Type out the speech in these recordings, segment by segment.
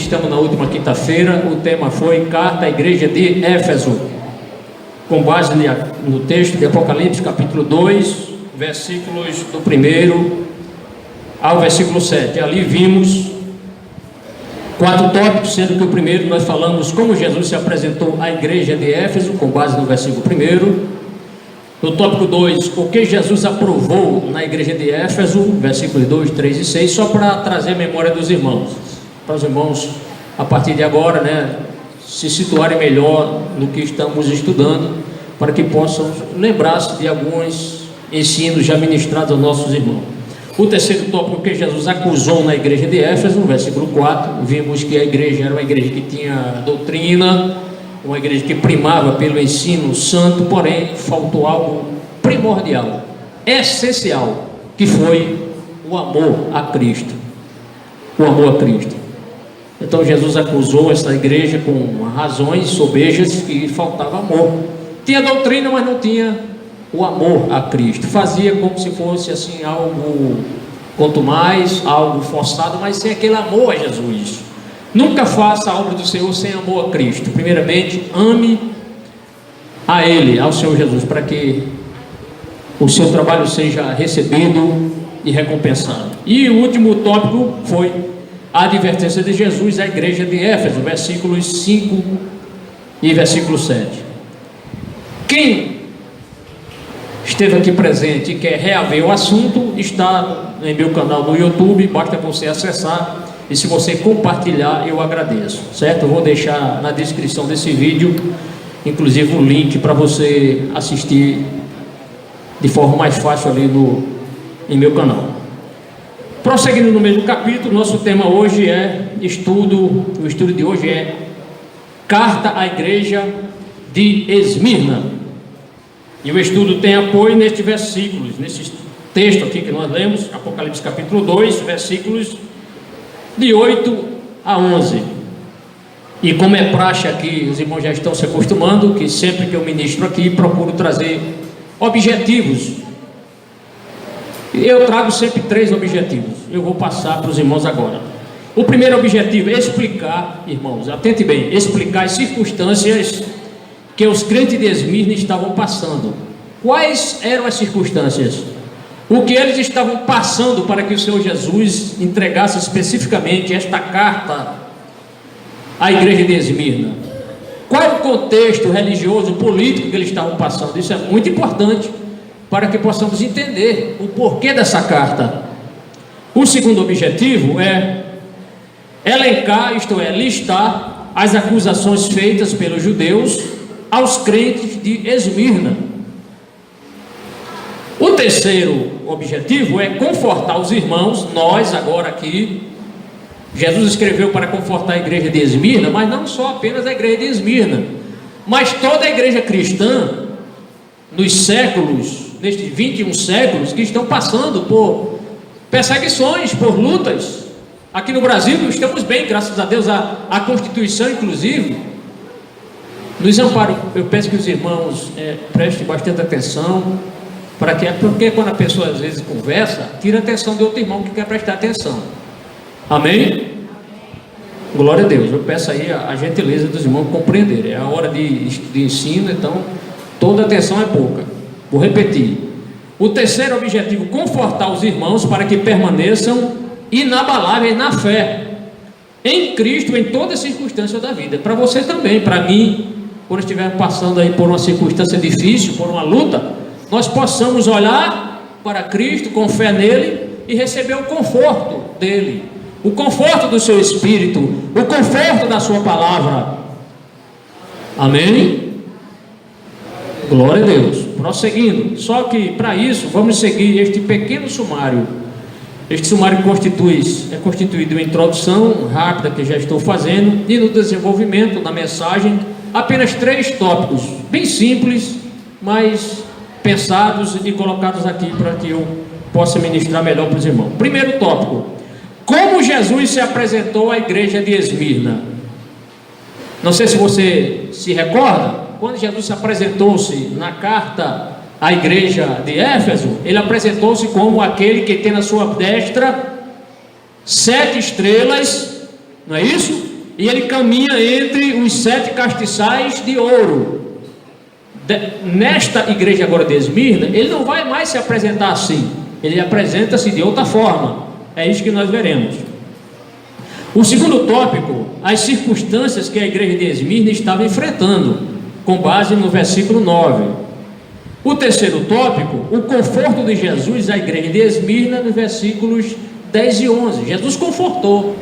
ministramos na última quinta-feira. O tema foi Carta à Igreja de Éfeso, com base no texto de Apocalipse, capítulo 2, versículos do 1º ao versículo 7. Ali vimos 4 tópicos, sendo que o primeiro nós falamos como Jesus se apresentou à igreja de Éfeso, com base no versículo 1º. No tópico 2, o que Jesus aprovou na igreja de Éfeso, versículos 2, 3 e 6, só para trazer a memória dos irmãos, para os irmãos, a partir de agora, se situarem melhor no que estamos estudando, para que possam lembrar-se de alguns ensinos já ministrados aos nossos irmãos. O terceiro tópico que Jesus acusou na igreja de Éfeso, no versículo 4, vimos que a igreja era uma igreja que tinha doutrina, uma igreja que primava pelo ensino santo, porém faltou algo primordial, essencial, que foi o amor a Cristo. O amor a Cristo. Então Jesus acusou essa igreja com razões sobejas que faltava amor. Tinha doutrina, mas não tinha o amor a Cristo. Fazia como se fosse assim algo, quanto mais, algo forçado, mas sem aquele amor a Jesus. Nunca faça a obra do Senhor sem amor a Cristo. Primeiramente, ame a Ele, ao Senhor Jesus, para que o seu trabalho seja recebido e recompensado. E o último tópico foi a advertência de Jesus à igreja de Éfeso, versículos 5 e versículo 7. Quem esteve aqui presente e quer reaver o assunto, está em meu canal no YouTube, basta você acessar. E se você compartilhar, eu agradeço, certo? Eu vou deixar na descrição desse vídeo, inclusive o link para você assistir de forma mais fácil ali em meu canal. Prosseguindo no mesmo capítulo, nosso tema hoje é o estudo de hoje é Carta à Igreja de Esmirna. E o estudo tem apoio nestes versículos, nesse texto aqui que nós lemos, Apocalipse capítulo 2, versículos de 8 a 11. E como é praxe aqui, os irmãos já estão se acostumando, que sempre que eu ministro aqui, procuro trazer objetivos. Eu trago sempre 3 objetivos. Eu vou passar para os irmãos agora. O primeiro objetivo é explicar, irmãos, atente bem, explicar as circunstâncias que os crentes de Esmirna estavam passando. Quais eram as circunstâncias? O que eles estavam passando para que o Senhor Jesus entregasse especificamente esta carta à igreja de Esmirna? Qual é o contexto religioso, político que eles estavam passando? Isso é muito importante para que possamos entender o porquê dessa carta. O segundo objetivo é elencar, isto é, listar as acusações feitas pelos judeus aos crentes de Esmirna. O terceiro objetivo é confortar os irmãos. Nós agora aqui, Jesus escreveu para confortar a igreja de Esmirna, mas não só apenas a igreja de Esmirna, mas toda a igreja cristã nos séculos, nestes 21 séculos, que estão passando por perseguições, por lutas. Aqui no Brasil estamos bem, graças a Deus, a Constituição inclusive nos ampara. Eu peço que os irmãos prestem bastante atenção, porque quando a pessoa às vezes conversa, tira a atenção de outro irmão que quer prestar atenção. Amém? Glória a Deus. Eu peço aí a gentileza dos irmãos compreenderem. É a hora de ensino, então toda atenção é pouca. Vou repetir. O terceiro objetivo, confortar os irmãos para que permaneçam inabaláveis na fé em Cristo em todas as circunstâncias da vida. Para você também, para mim, quando estiver passando aí por uma circunstância difícil, por uma luta, nós possamos olhar para Cristo com fé nele e receber o conforto dele, o conforto do seu Espírito, o conforto da sua palavra. Amém? Glória a Deus. Prosseguindo, só que para isso vamos seguir este pequeno sumário. Este sumário é constituído de uma introdução rápida que já estou fazendo, e no desenvolvimento da mensagem apenas 3 tópicos bem simples, mas pensados e colocados aqui para que eu possa ministrar melhor para os irmãos. Primeiro tópico: como Jesus se apresentou à igreja de Esmirna. Não sei se você se recorda, quando Jesus se apresentou-se na carta à igreja de Éfeso, ele apresentou-se como aquele que tem na sua destra 7 estrelas, não é isso? e ele caminha entre os 7 castiçais de ouro. Nesta igreja agora de Esmirna, ele não vai mais se apresentar assim, ele apresenta-se de outra forma. É isso que nós veremos. O segundo tópico, as circunstâncias que a igreja de Esmirna estava enfrentando, com base no versículo 9. O terceiro tópico, o conforto de Jesus à igreja de Esmirna, nos versículos 10 e 11. Jesus confortou.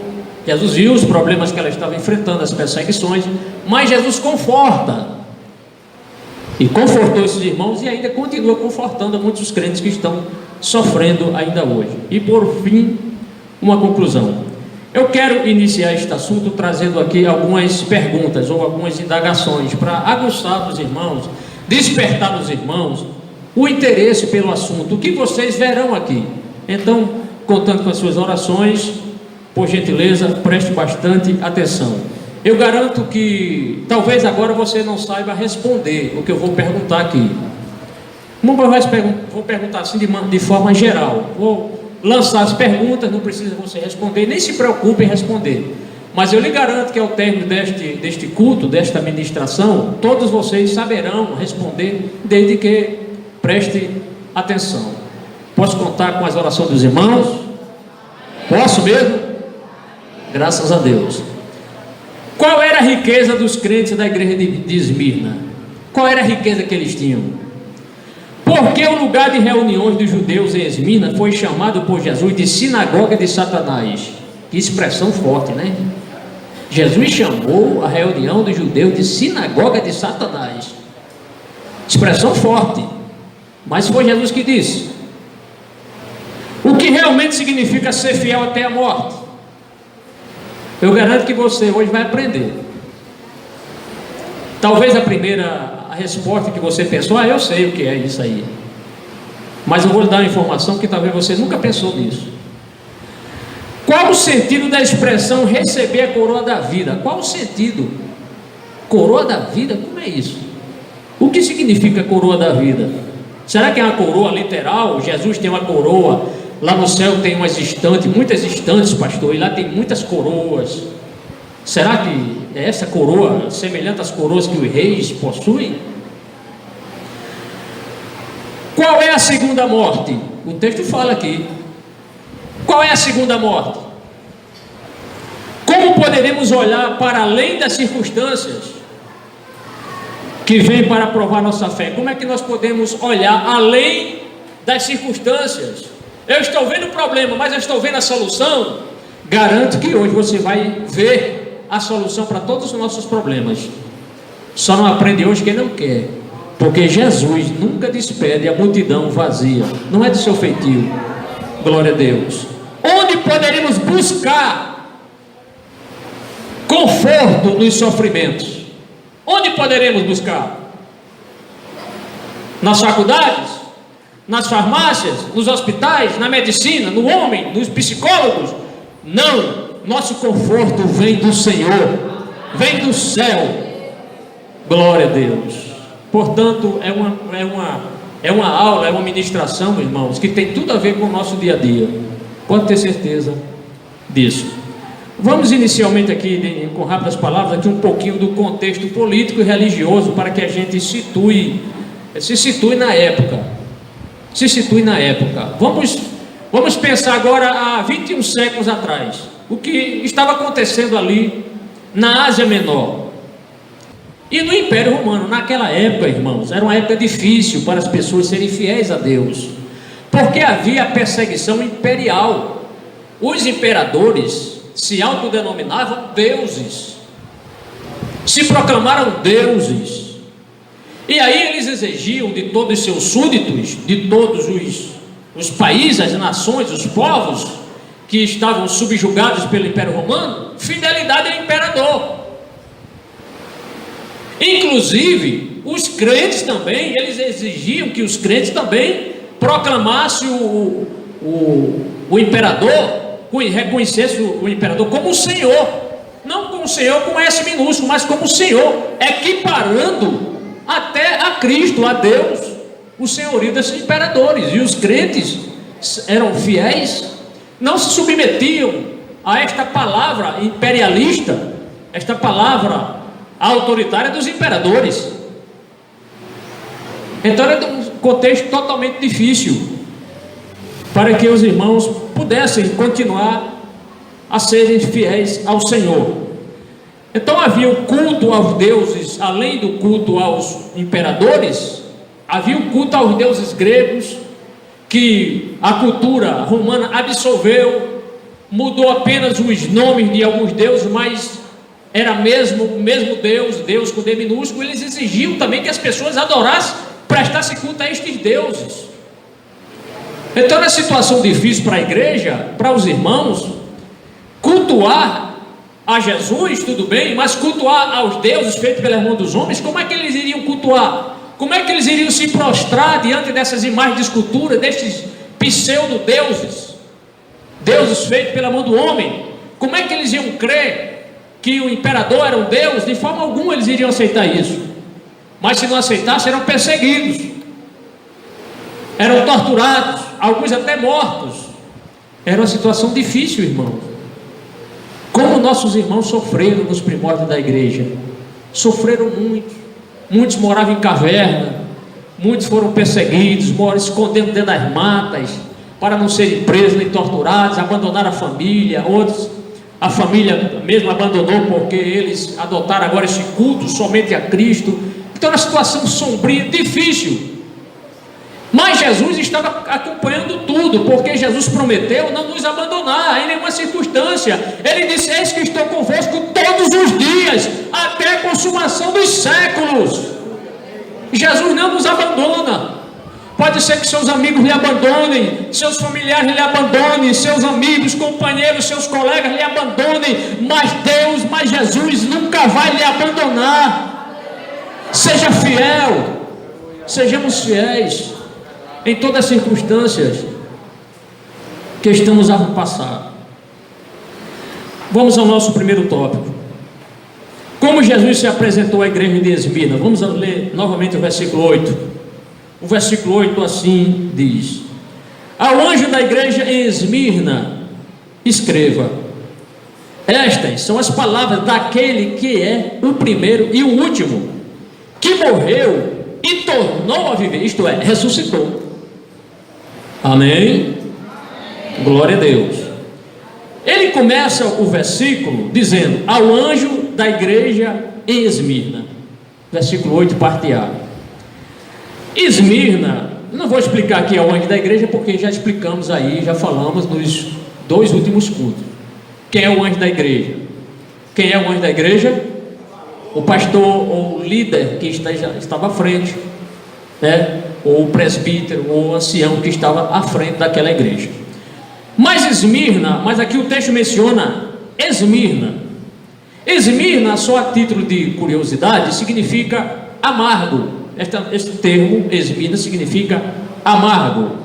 Jesus viu os problemas que ela estava enfrentando, as perseguições, mas Jesus conforta. E confortou esses irmãos e ainda continua confortando a muitos crentes que estão sofrendo ainda hoje. E por fim, uma conclusão. Eu quero iniciar este assunto trazendo aqui algumas perguntas ou algumas indagações para aguçar os irmãos, despertar nos irmãos o interesse pelo assunto, o que vocês verão aqui. Então, contando com as suas orações, por gentileza, preste bastante atenção. Eu garanto que talvez agora você não saiba responder o que eu vou perguntar aqui. Vou perguntar assim de forma geral. Vou lançar as perguntas, não precisa você responder, nem se preocupe em responder. Mas eu lhe garanto que ao término deste culto, desta ministração, todos vocês saberão responder, desde que preste atenção. Posso contar com as orações dos irmãos? Posso mesmo? Graças a Deus. Qual era a riqueza dos crentes da igreja de Esmirna? Qual era a riqueza que eles tinham? Porque o lugar de reuniões dos judeus em Esmirna foi chamado por Jesus de sinagoga de Satanás. Que expressão forte, né? Jesus chamou a reunião dos judeus de sinagoga de Satanás. Expressão forte. Mas foi Jesus que disse. O que realmente significa ser fiel até a morte? Eu garanto que você hoje vai aprender. Talvez a resposta que você pensou, eu sei o que é isso aí. Mas eu vou lhe dar uma informação que talvez você nunca pensou nisso. Qual o sentido da expressão receber a coroa da vida? Qual o sentido? Coroa da vida? Como é isso? O que significa coroa da vida? Será que é uma coroa literal? Jesus tem uma coroa, lá no céu tem umas estantes, muitas estantes, pastor, e lá tem muitas coroas. Será que é essa coroa semelhante às coroas que os reis possuem? Qual é a segunda morte? O texto fala aqui. Qual é a segunda morte? Como poderemos olhar para além das circunstâncias que vêm para provar nossa fé? Como é que nós podemos olhar além das circunstâncias? Eu estou vendo o problema, mas eu estou vendo a solução. Garanto que hoje você vai ver a solução para todos os nossos problemas. Só não aprende hoje quem não quer, porque Jesus nunca despede a multidão vazia. Não é do seu feitio. Glória a Deus. Onde poderíamos buscar conforto nos sofrimentos? Onde poderemos buscar? Nas faculdades? Nas farmácias? Nos hospitais? Na medicina? No homem? Nos psicólogos? Não. Nosso conforto vem do Senhor, vem do céu. Glória a Deus. Portanto, é uma aula, é uma ministração, irmãos, que tem tudo a ver com o nosso dia a dia. Pode ter certeza disso. Vamos inicialmente aqui, com rápidas palavras, aqui um pouquinho do contexto político e religioso, para que a gente se situe na época. Se situe na época. Vamos pensar agora há 21 séculos atrás. O que estava acontecendo ali na Ásia Menor e no Império Romano. Naquela época, irmãos, era uma época difícil para as pessoas serem fiéis a Deus, porque havia a perseguição imperial. Os imperadores se autodenominavam deuses, se proclamaram deuses, e aí eles exigiam de todos os seus súditos, de todos os países, as nações, os povos que estavam subjugados pelo Império Romano, fidelidade ao imperador. Inclusive, os crentes também, eles exigiam que os crentes também proclamassem o imperador, reconhecessem o imperador como o Senhor, não como o Senhor com S minúsculo, mas como o Senhor, equiparando até a Cristo, a Deus, o senhorio desses imperadores. E os crentes eram fiéis, não se submetiam a esta palavra imperialista, esta palavra autoritária dos imperadores. Então era um contexto totalmente difícil para que os irmãos pudessem continuar a serem fiéis ao Senhor. Então havia o culto aos deuses, além do culto aos imperadores, havia o culto aos deuses gregos, que a cultura romana absorveu, mudou apenas os nomes de alguns deuses, mas era o mesmo Deus, Deus com D minúsculo. Eles exigiam também que as pessoas adorassem, prestassem culto a estes deuses. Então era situação difícil para a igreja, para os irmãos, cultuar a Jesus, tudo bem, mas cultuar aos deuses feitos pelas mãos dos homens, como é que eles iriam cultuar? Como é que eles iriam se prostrar diante dessas imagens de escultura, destes pseudo-deuses, deuses feitos pela mão do homem? Como é que eles iam crer que o imperador era um deus? De forma alguma eles iriam aceitar isso. Mas se não aceitassem, eram perseguidos, eram torturados, alguns até mortos. Era uma situação difícil, irmão. Como nossos irmãos sofreram nos primórdios da igreja. Sofreram muito. Muitos moravam em caverna, muitos foram perseguidos, moram escondendo dentro das matas, para não serem presos nem torturados, abandonaram a família. Outros, a família mesmo abandonou, porque eles adotaram agora esse culto somente a Cristo. Então era uma situação sombria, difícil. Mas Jesus estava acompanhando tudo, porque Jesus prometeu não nos abandonar em nenhuma circunstância. Ele disse: eis que estou convosco todos os dias, até a consumação dos séculos. Jesus não nos abandona. Pode ser que seus amigos lhe abandonem, seus familiares lhe abandonem, seus amigos, companheiros, seus colegas lhe abandonem, mas Deus, mas Jesus nunca vai lhe abandonar. Seja fiel, sejamos fiéis em todas as circunstâncias que estamos a passar. Vamos ao nosso primeiro tópico. Como Jesus se apresentou à igreja de Esmirna? Vamos ler novamente o versículo 8. O versículo 8 assim diz: ao anjo da igreja em Esmirna, escreva: estas são as palavras daquele que é o primeiro e o último, que morreu e tornou a viver, isto é, ressuscitou. Amém? Glória a Deus. Ele começa o versículo dizendo: ao anjo da igreja em Esmirna. Versículo 8, parte A. Esmirna, não vou explicar aqui ao anjo da igreja, porque já explicamos aí, já falamos nos 2 últimos cultos. Quem é o anjo da igreja? Quem é o anjo da igreja? O pastor ou líder que estava à frente, né? Ou o presbítero ou o ancião que estava à frente daquela igreja. Mas Esmirna, mas aqui o texto menciona Esmirna. Esmirna, só a título de curiosidade, significa amargo. Este termo Esmirna significa amargo.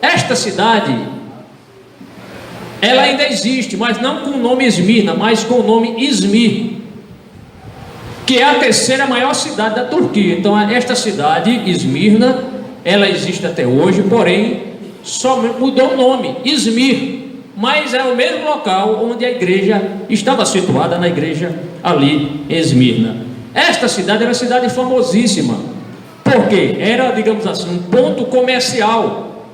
Esta cidade, ela ainda existe, mas não com o nome Esmirna, mas com o nome Izmir, que é a terceira maior cidade da Turquia. Então esta cidade, Esmirna, ela existe até hoje, porém só mudou o nome, Izmir, mas é o mesmo local onde a igreja estava situada, na igreja ali em Esmirna. Esta cidade era uma cidade famosíssima, porque era, digamos assim, um ponto comercial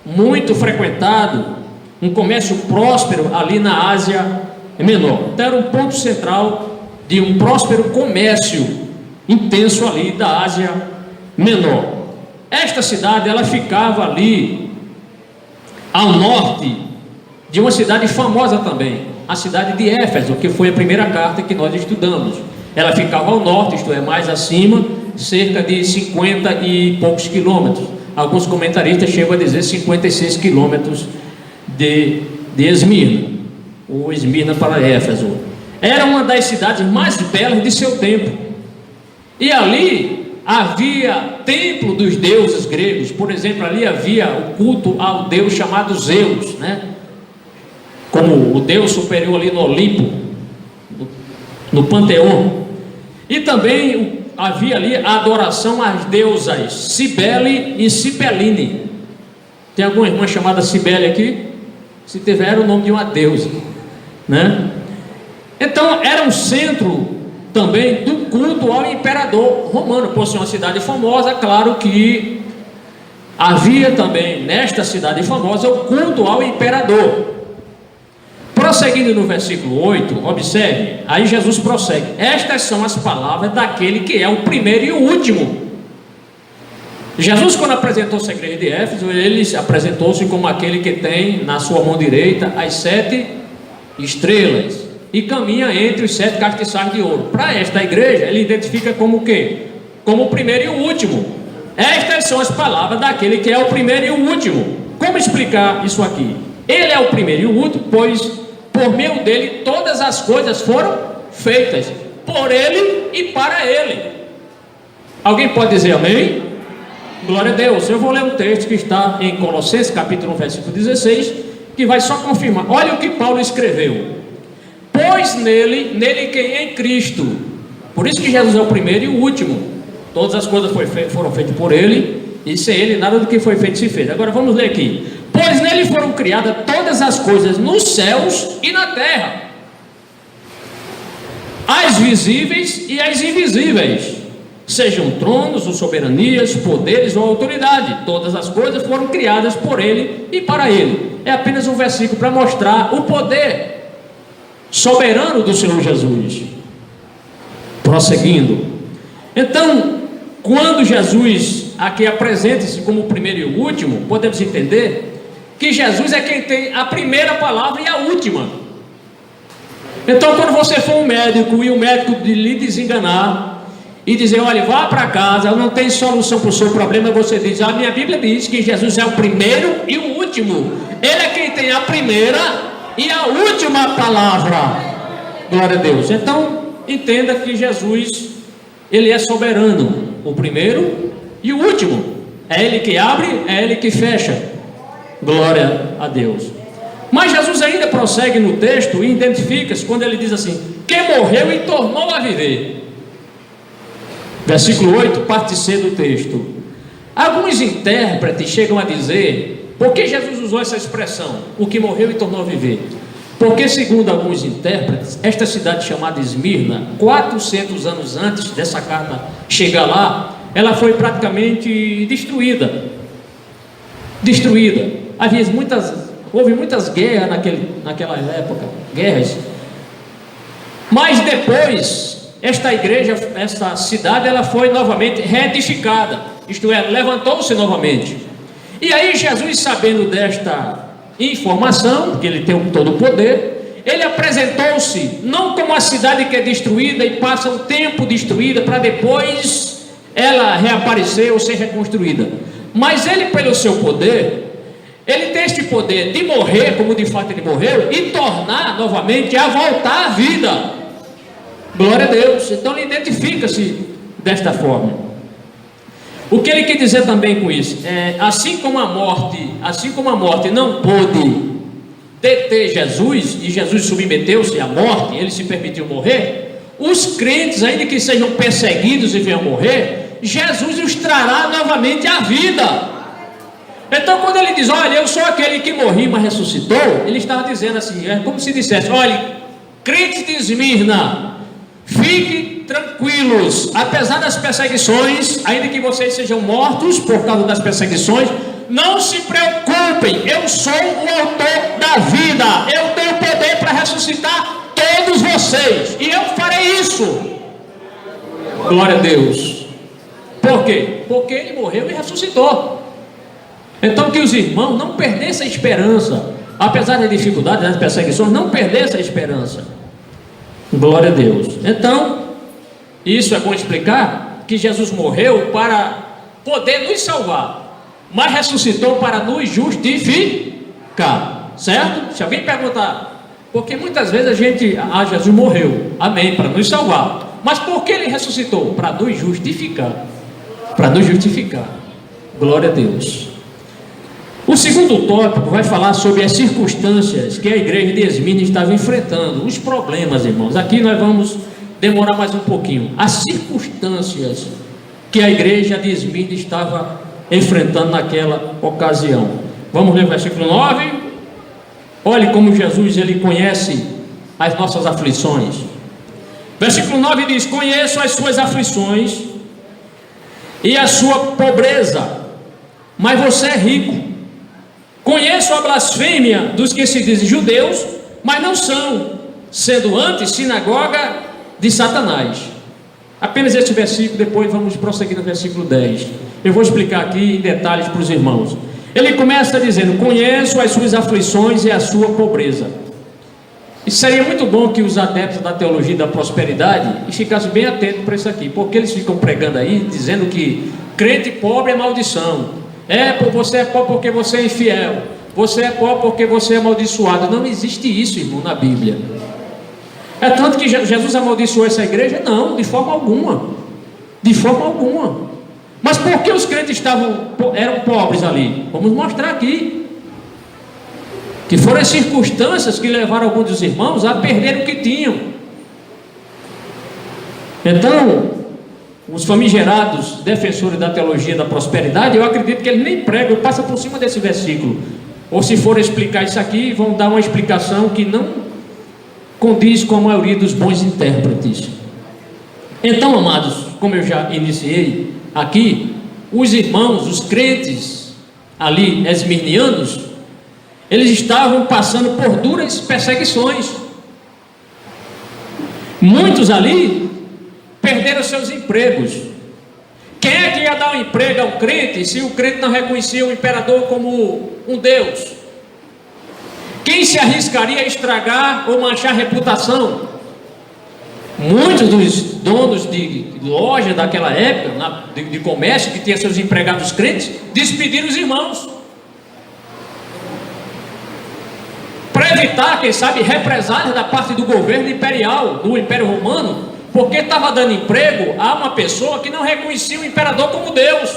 muito frequentado, um comércio próspero ali na Ásia Menor. Então era um ponto central de um próspero comércio intenso ali da Ásia Menor. Esta cidade, ela ficava ali ao norte de uma cidade famosa também, a cidade de Éfeso, que foi a primeira carta que nós estudamos. Ela ficava ao norte, isto é, mais acima, cerca de 50 e poucos quilômetros. Alguns comentaristas chegam a dizer 56 quilômetros de Esmirna, ou Esmirna para Éfeso. Era uma das cidades mais belas de seu tempo. E ali havia templo dos deuses gregos. Por exemplo, ali havia o culto ao deus chamado Zeus, né? Como o deus superior ali no Olimpo, no Panteão. E também havia ali a adoração às deusas Cibele e Cibeline. Tem alguma irmã chamada Cibele aqui? Se tiver, era o nome de uma deusa, né? Então era um centro também do culto ao imperador romano. Por ser uma cidade famosa, claro que havia também nesta cidade famosa o culto ao imperador. Prosseguindo no versículo 8, observe, aí Jesus prossegue: estas são as palavras daquele que é o primeiro e o último. Jesus, quando apresentou-se à igreja de Éfeso, ele apresentou-se como aquele que tem na sua mão direita as 7 estrelas e caminha entre os 7 castiçais de ouro. Para esta igreja, ele identifica como o quê? Como o primeiro e o último. Estas são as palavras daquele que é o primeiro e o último. Como explicar isso aqui? Ele é o primeiro e o último, pois por meio dele todas as coisas foram feitas, por ele e para ele. Alguém pode dizer amém? Glória a Deus. Eu vou ler um texto que está em Colossenses capítulo 1, versículo 16, que vai só confirmar. Olha o que Paulo escreveu: pois nele quem é em Cristo. Por isso que Jesus é o primeiro e o último. Todas as coisas foram feitas por ele, e sem ele nada do que foi feito se fez. Agora vamos ler aqui: pois nele foram criadas todas as coisas nos céus e na terra, as visíveis e as invisíveis, sejam tronos ou soberanias, poderes ou autoridade. Todas as coisas foram criadas por ele e para ele. É apenas um versículo para mostrar o poder soberano do Senhor Jesus. Prosseguindo, então, quando Jesus aqui apresenta-se como o primeiro e o último, podemos entender que Jesus é quem tem a primeira palavra e a última. Então, quando você for um médico e o médico lhe desenganar e dizer: olha, vá para casa, não tem solução para o seu problema, você diz: a minha Bíblia diz que Jesus é o primeiro e o último. Ele é quem tem a primeira e a última palavra. Glória a Deus. Então, entenda que Jesus, ele é soberano, o primeiro e o último. É ele que abre, é ele que fecha. Glória a Deus. Mas Jesus ainda prossegue no texto e identifica-se quando ele diz assim: que morreu e tornou a viver. Versículo 8, parte C do texto. Alguns intérpretes chegam a dizer: por que Jesus usou essa expressão, o que morreu e tornou a viver? Porque, segundo alguns intérpretes, esta cidade chamada Esmirna, 400 anos antes dessa carta chegar lá, ela foi praticamente destruída. Houve muitas guerras naquela época, guerras. Mas depois, esta igreja, esta cidade, ela foi novamente reedificada, isto é, levantou-se novamente. E aí Jesus, sabendo desta informação, que ele tem todo o poder, ele apresentou-se não como a cidade que é destruída e passa um tempo destruída para depois ela reaparecer ou ser reconstruída, mas ele, pelo seu poder, ele tem este poder de morrer, como de fato ele morreu, e tornar novamente a voltar à vida. Glória a Deus. Então ele identifica-se desta forma. O que ele quer dizer também com isso? Assim como a morte não pôde deter Jesus, e Jesus submeteu-se à morte, ele se permitiu morrer, os crentes, ainda que sejam perseguidos e venham morrer, Jesus os trará novamente à vida. Então, quando ele diz: olha, eu sou aquele que morri, mas ressuscitou, ele estava dizendo assim, é como se dissesse: olha, crentes de Esmirna, fiquem tranquilos, apesar das perseguições, ainda que vocês sejam mortos por causa das perseguições, não se preocupem, eu sou o autor da vida, eu tenho poder para ressuscitar todos vocês, e eu farei isso. Glória a Deus. Por quê? Porque ele morreu e ressuscitou. Então, que os irmãos não perdessem a esperança, apesar das dificuldades, das perseguições, não perdessem a esperança. Glória a Deus. Então, isso é bom explicar, que Jesus morreu para poder nos salvar, mas ressuscitou para nos justificar, certo? Se alguém perguntar, porque muitas vezes Jesus morreu, amém, para nos salvar, mas por que ele ressuscitou? Para nos justificar, glória a Deus. O segundo tópico vai falar sobre as circunstâncias que a igreja de Esmirna estava enfrentando, os problemas, irmãos. Aqui nós vamos demorar mais um pouquinho. As circunstâncias que a igreja de Esmirna estava enfrentando naquela ocasião. Vamos ler o versículo 9. Olhe como Jesus, ele conhece as nossas aflições. Versículo 9 diz: conheço as suas aflições e a sua pobreza, mas você é rico. Conheço a blasfêmia dos que se dizem judeus, mas não são, sendo antes sinagoga de Satanás. Apenas este versículo, depois vamos prosseguir no versículo 10. Eu vou explicar aqui em detalhes para os irmãos. Ele começa dizendo: conheço as suas aflições e a sua pobreza. E seria muito bom que os adeptos da teologia da prosperidade ficassem bem atentos para isso aqui, porque eles ficam pregando aí, dizendo que crente pobre é maldição. Você é pobre porque você é infiel. Você é pobre porque você é amaldiçoado. Não existe isso, irmão, na Bíblia. É tanto que Jesus amaldiçoou essa igreja? Não, de forma alguma. De forma alguma. Mas por que os crentes eram pobres ali? Vamos mostrar aqui. Que foram as circunstâncias que levaram alguns dos irmãos a perder o que tinham. Então, os famigerados defensores da teologia da prosperidade, eu acredito que eles nem pregam, passam por cima desse versículo. Ou se for explicar isso aqui, vão dar uma explicação que não condiz com a maioria dos bons intérpretes. Então, amados, como eu já iniciei aqui, os irmãos, os crentes ali esmirnianos, eles estavam passando por duras perseguições. Muitos ali perderam seus empregos. Quem é que ia dar um emprego ao crente se o crente não reconhecia o imperador como um Deus? Quem se arriscaria a estragar ou manchar a reputação? Muitos dos donos de loja daquela época, de comércio, que tinha seus empregados crentes, despediram os irmãos para evitar, quem sabe, represálias da parte do governo imperial, do Império Romano, porque estava dando emprego a uma pessoa que não reconhecia o imperador como Deus.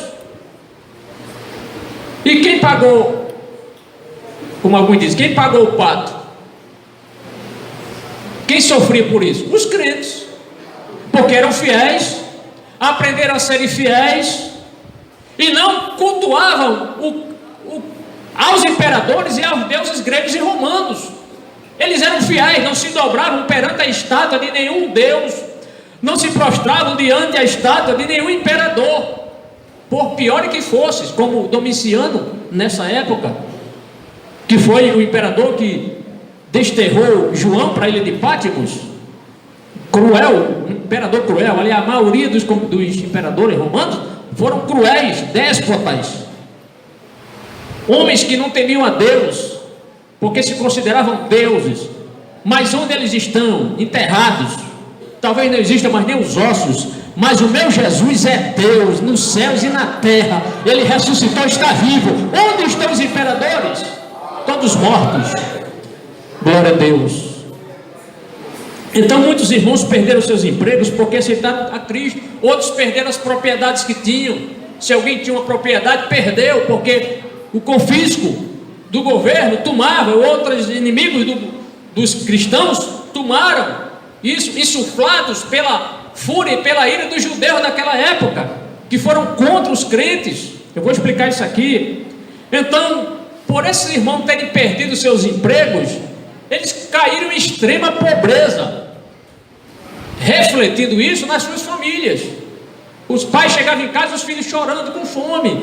E quem pagou, como alguns dizem, quem pagou o pato? Quem sofria por isso? Os crentes, porque eram fiéis, aprenderam a serem fiéis e não cultuavam aos imperadores e aos deuses gregos e romanos. Eles eram fiéis, não se dobravam perante a estátua de nenhum deus, não se prostravam diante a estátua de nenhum imperador, por pior que fosse, como Domiciano nessa época, que foi o imperador que desterrou João para a ilha de Patmos. Cruel, um imperador cruel. Ali a maioria dos imperadores romanos foram cruéis, déspotas, homens que não temiam a Deus, porque se consideravam deuses. Mas onde eles estão? Enterrados. Talvez não exista mais nem os ossos, mas o meu Jesus é Deus nos céus e na terra. Ele ressuscitou, está vivo. Onde estão os imperadores? Todos mortos. Glória a Deus. Então muitos irmãos perderam seus empregos porque aceitaram a Cristo. Outros perderam as propriedades que tinham. Se alguém tinha uma propriedade, perdeu, porque o confisco do governo tomava. Outros inimigos dos cristãos tomaram isso, insuflados pela fúria e pela ira dos judeus daquela época, que foram contra os crentes. Eu vou explicar isso aqui. Então, por esses irmãos terem perdido seus empregos, eles caíram em extrema pobreza, refletindo isso nas suas famílias. Os pais chegavam em casa, os filhos chorando com fome,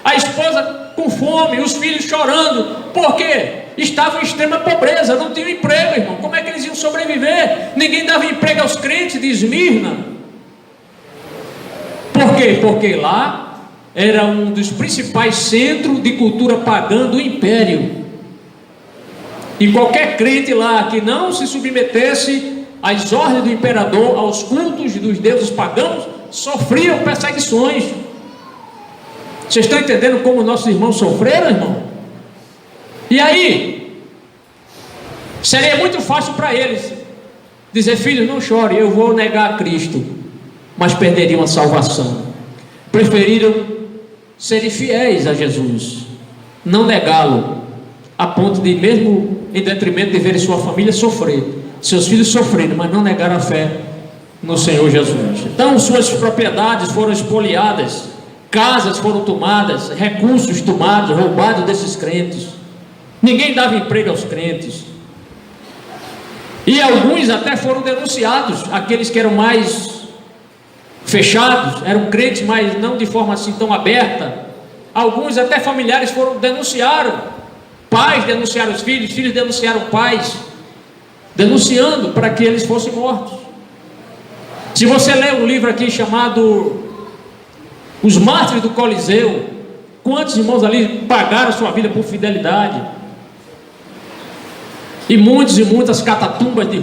a esposa com fome, os filhos chorando. Por quê? Estavam em extrema pobreza, não tinham emprego, irmão. Como é que eles iam sobreviver? Ninguém dava emprego aos crentes de Esmirna. Por quê? Porque lá era um dos principais centros de cultura pagã do império. E qualquer crente lá que não se submetesse às ordens do imperador, aos cultos dos deuses pagãos, sofriam perseguições. Vocês estão entendendo como nossos irmãos sofreram, irmão? E aí, seria muito fácil para eles dizer: filhos, não chore, eu vou negar a Cristo. Mas perderiam a salvação. Preferiram serem fiéis a Jesus, não negá-lo, a ponto de, mesmo em detrimento de verem sua família sofrer, seus filhos sofrendo, mas não negar a fé no Senhor Jesus. Então suas propriedades foram espoliadas, casas foram tomadas, recursos tomados, roubados desses crentes. Ninguém dava emprego aos crentes. E alguns até foram denunciados, aqueles que eram mais fechados, eram crentes, mas não de forma assim tão aberta. Alguns até familiares denunciaram, pais denunciaram os filhos, filhos denunciaram pais, denunciando para que eles fossem mortos. Se você ler um livro aqui chamado Os Mártires do Coliseu, quantos irmãos ali pagaram sua vida por fidelidade? E muitas catacumbas de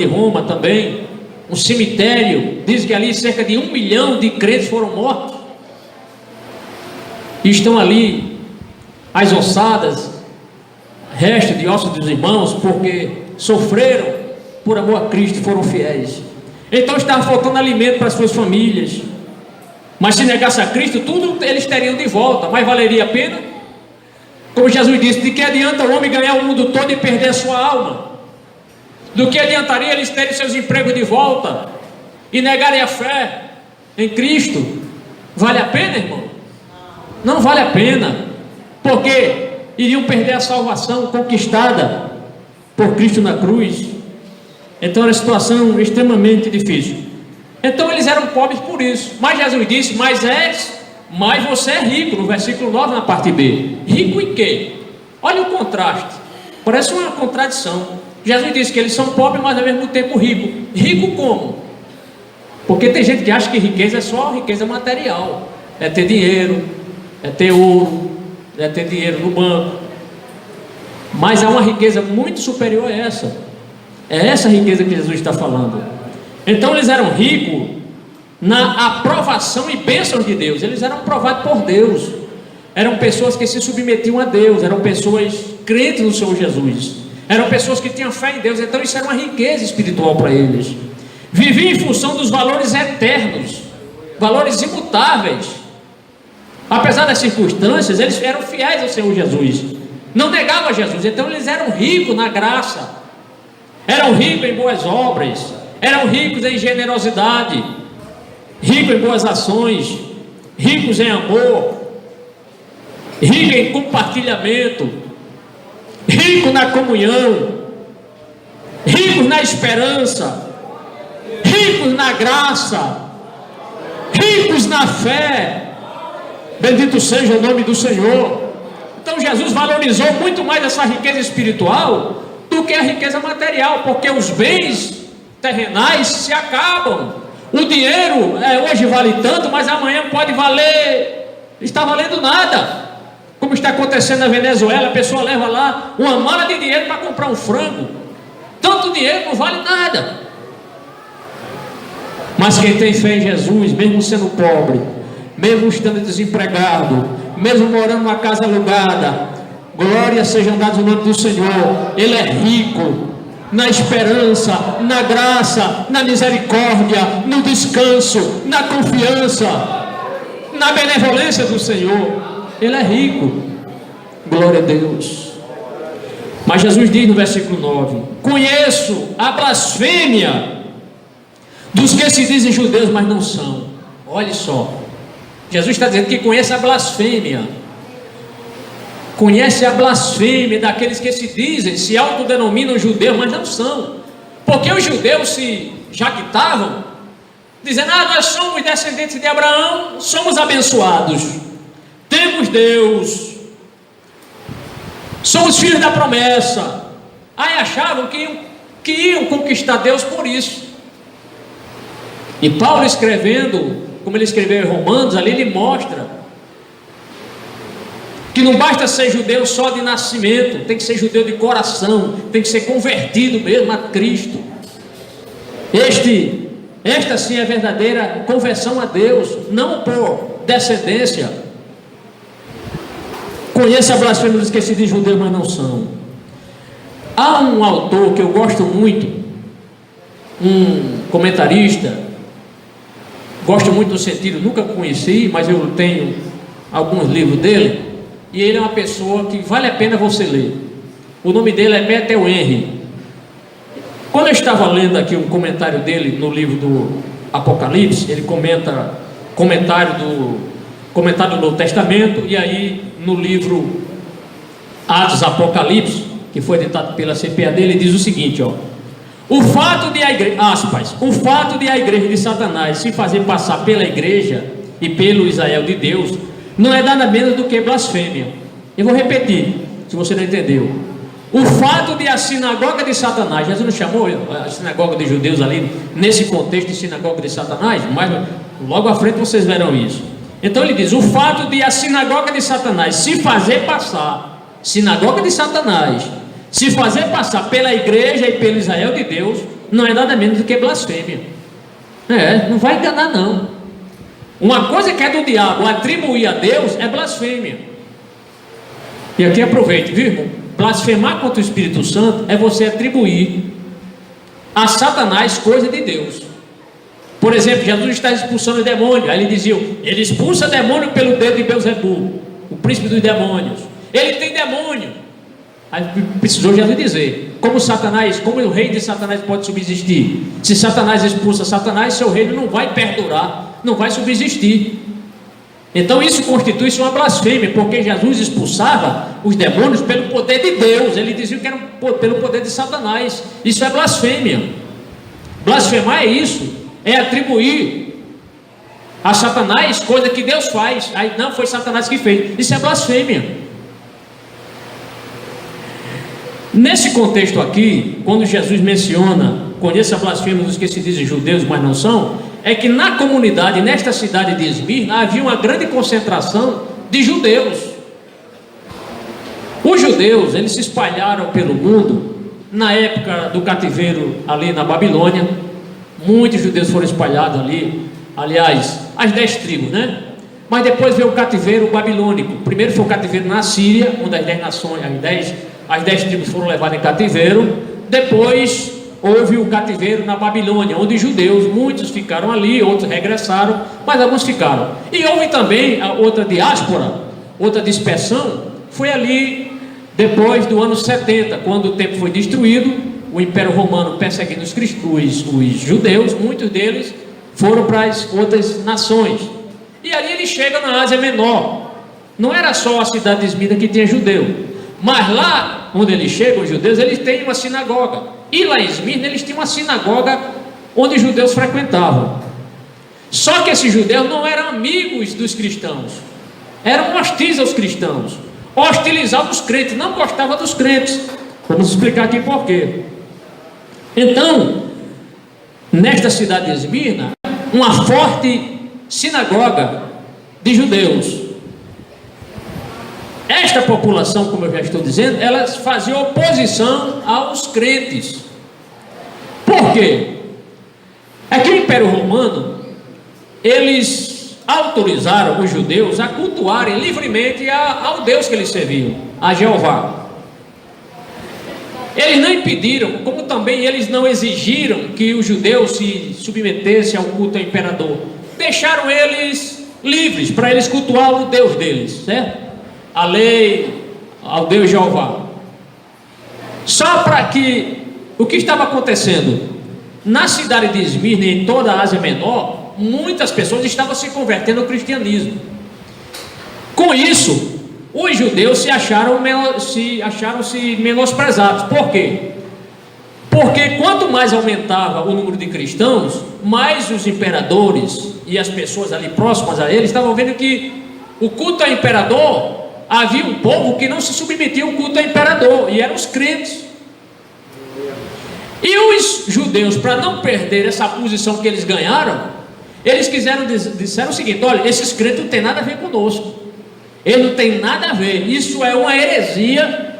Roma também, um cemitério, diz que ali cerca de 1 milhão de crentes foram mortos, e estão ali as ossadas, restos de ossos dos irmãos, porque sofreram por amor a Cristo, foram fiéis. Então estava faltando alimento para as suas famílias, mas se negasse a Cristo, tudo eles teriam de volta, mas valeria a pena? Como Jesus disse, de que adianta o homem ganhar o mundo todo e perder a sua alma? Do que adiantaria eles terem seus empregos de volta e negarem a fé em Cristo? Vale a pena, irmão? Não vale a pena, porque iriam perder a salvação conquistada por Cristo na cruz. Então era uma situação extremamente difícil. Então eles eram pobres por isso, mas Jesus disse: mas você é rico, no versículo 9, na parte B. Rico em quê? Olha o contraste, parece uma contradição. Jesus disse que eles são pobres, mas ao mesmo tempo rico. Rico como? Porque tem gente que acha que riqueza é só riqueza material, é ter dinheiro, é ter ouro, é ter dinheiro no banco. Mas há uma riqueza muito superior a essa. É essa riqueza que Jesus está falando. Então eles eram ricos na aprovação e bênçãos de Deus. Eles eram aprovados por Deus. Eram pessoas que se submetiam a Deus. Eram pessoas crentes no Senhor Jesus. Eram pessoas que tinham fé em Deus. Então isso era uma riqueza espiritual para eles. Viviam em função dos valores eternos, valores imutáveis. Apesar das circunstâncias, eles eram fiéis ao Senhor Jesus, não negavam a Jesus. Então eles eram ricos na graça, eram ricos em boas obras, eram ricos em generosidade, ricos em boas ações, ricos em amor, ricos em compartilhamento, ricos na comunhão, ricos na esperança, ricos na graça, ricos na fé. Bendito seja o nome do Senhor. Então Jesus valorizou muito mais essa riqueza espiritual do que a riqueza material, porque os bens terrenais se acabam. O dinheiro hoje vale tanto, mas amanhã pode está valendo nada. Como está acontecendo na Venezuela, a pessoa leva lá uma mala de dinheiro para comprar um frango. Tanto dinheiro não vale nada. Mas quem tem fé em Jesus, mesmo sendo pobre, mesmo estando desempregado, mesmo morando numa casa alugada, glória seja dada ao nome do Senhor. Ele é rico na esperança, na graça, na misericórdia, no descanso, na confiança, na benevolência do Senhor. Ele é rico, glória a Deus. Mas Jesus diz no versículo 9: conheço a blasfêmia dos que se dizem judeus, mas não são. Olhe só, Jesus está dizendo que conhece a blasfêmia. Conhece a blasfêmia daqueles que se autodenominam judeus, mas não são. Porque os judeus se jactavam, dizendo: nós somos descendentes de Abraão, somos abençoados, temos Deus, somos filhos da promessa. Aí achavam que iam conquistar Deus por isso. E Paulo, escrevendo, como ele escreveu em Romanos, ali ele mostra que não basta ser judeu só de nascimento, tem que ser judeu de coração, tem que ser convertido mesmo a Cristo. Esta sim é a verdadeira conversão a Deus, não por descendência. Conheça a blasfêmia dos que se dizem judeus, mas não são. Há um autor que eu gosto muito, um comentarista, gosto muito do sentido, nunca conheci, mas eu tenho alguns livros dele, e ele é uma pessoa que vale a pena você ler. O nome dele é Matthew Henry. Quando eu estava lendo aqui um comentário dele no livro do Apocalipse, ele comenta comentário do Novo Testamento, e aí no livro Atos Apocalipse, que foi ditado pela CPAD, ele diz o seguinte, ó: o fato de a igreja de Satanás se fazer passar pela igreja e pelo Israel de Deus não é nada menos do que blasfêmia. Eu vou repetir, se você não entendeu. O fato de a sinagoga de Satanás, Jesus não chamou a sinagoga de judeus ali, nesse contexto de sinagoga de Satanás, mas logo à frente vocês verão isso. Então ele diz: o fato de a sinagoga de Satanás se fazer passar, sinagoga de Satanás, se fazer passar pela igreja e pelo Israel de Deus, não é nada menos do que blasfêmia. Não vai enganar não. Uma coisa que é do diabo, atribuir a Deus, é blasfêmia. E aqui aproveite, viu, irmão? Blasfemar contra o Espírito Santo é você atribuir a Satanás coisa de Deus. Por exemplo, Jesus está expulsando demônio. Aí ele dizia: ele expulsa demônio pelo dedo de Beelzebul, o príncipe dos demônios. Ele tem demônio. Aí precisou Jesus dizer: como Satanás, como o reino de Satanás pode subsistir? Se Satanás expulsa Satanás, seu reino não vai perdurar, não vai subsistir. Então isso constitui uma blasfêmia, porque Jesus expulsava os demônios pelo poder de Deus. Ele dizia que era pelo poder de Satanás. Isso é blasfêmia. Blasfemar é isso, é atribuir a Satanás coisa que Deus faz. Aí não foi Satanás que fez. Isso é blasfêmia. Nesse contexto aqui, quando Jesus menciona: conheça a blasfêmia dos que se dizem judeus, mas não são, é que na comunidade, nesta cidade de Esmirna, havia uma grande concentração de judeus. Os judeus, eles se espalharam pelo mundo. Na época do cativeiro ali na Babilônia, muitos judeus foram espalhados ali. Aliás, as 10 tribos, né? Mas depois veio o cativeiro babilônico. Primeiro foi o cativeiro na Síria, onde as 10 nações, as 10 tribos foram levadas em cativeiro. Depois houve o cativeiro na Babilônia, onde os judeus, muitos ficaram ali, outros regressaram, mas alguns ficaram. E houve também a outra diáspora, outra dispersão, foi ali depois do ano 70, quando o templo foi destruído, o Império Romano perseguindo os judeus, muitos deles foram para as outras nações. E ali eles chegam na Ásia Menor. Não era só a cidade de Esmirna que tinha judeu, mas lá onde eles chegam, os judeus, eles têm uma sinagoga. E lá em Esmirna eles tinham uma sinagoga onde os judeus frequentavam. Só que esses judeus não eram amigos dos cristãos, eram hostis aos cristãos, hostilizavam os crentes, não gostavam dos crentes. Vamos explicar aqui por quê. Então, nesta cidade de Esmirna, uma forte sinagoga de judeus. Esta população, como eu já estou dizendo, elas faziam oposição aos crentes. Por quê? É que o Império Romano, eles autorizaram os judeus a cultuarem livremente ao Deus que eles serviam, a Jeová. Eles não impediram, como também eles não exigiram que os judeus se submetessem ao culto ao imperador. Deixaram eles livres para eles cultuar o Deus deles, certo? A lei, ao Deus Jeová. Só para que o que estava acontecendo na cidade de Esmirna e em toda a Ásia Menor, muitas pessoas estavam se convertendo ao cristianismo. Com isso, os judeus se acharam menosprezados. Por quê? Porque quanto mais aumentava o número de cristãos, mais os imperadores e as pessoas ali próximas a eles estavam vendo que o culto ao imperador, havia um povo que não se submetia ao culto ao imperador, e eram os crentes. E os judeus, para não perder essa posição que eles ganharam, eles disseram o seguinte: olha, esses crentes não tem nada a ver conosco, eles não tem nada a ver, isso é uma heresia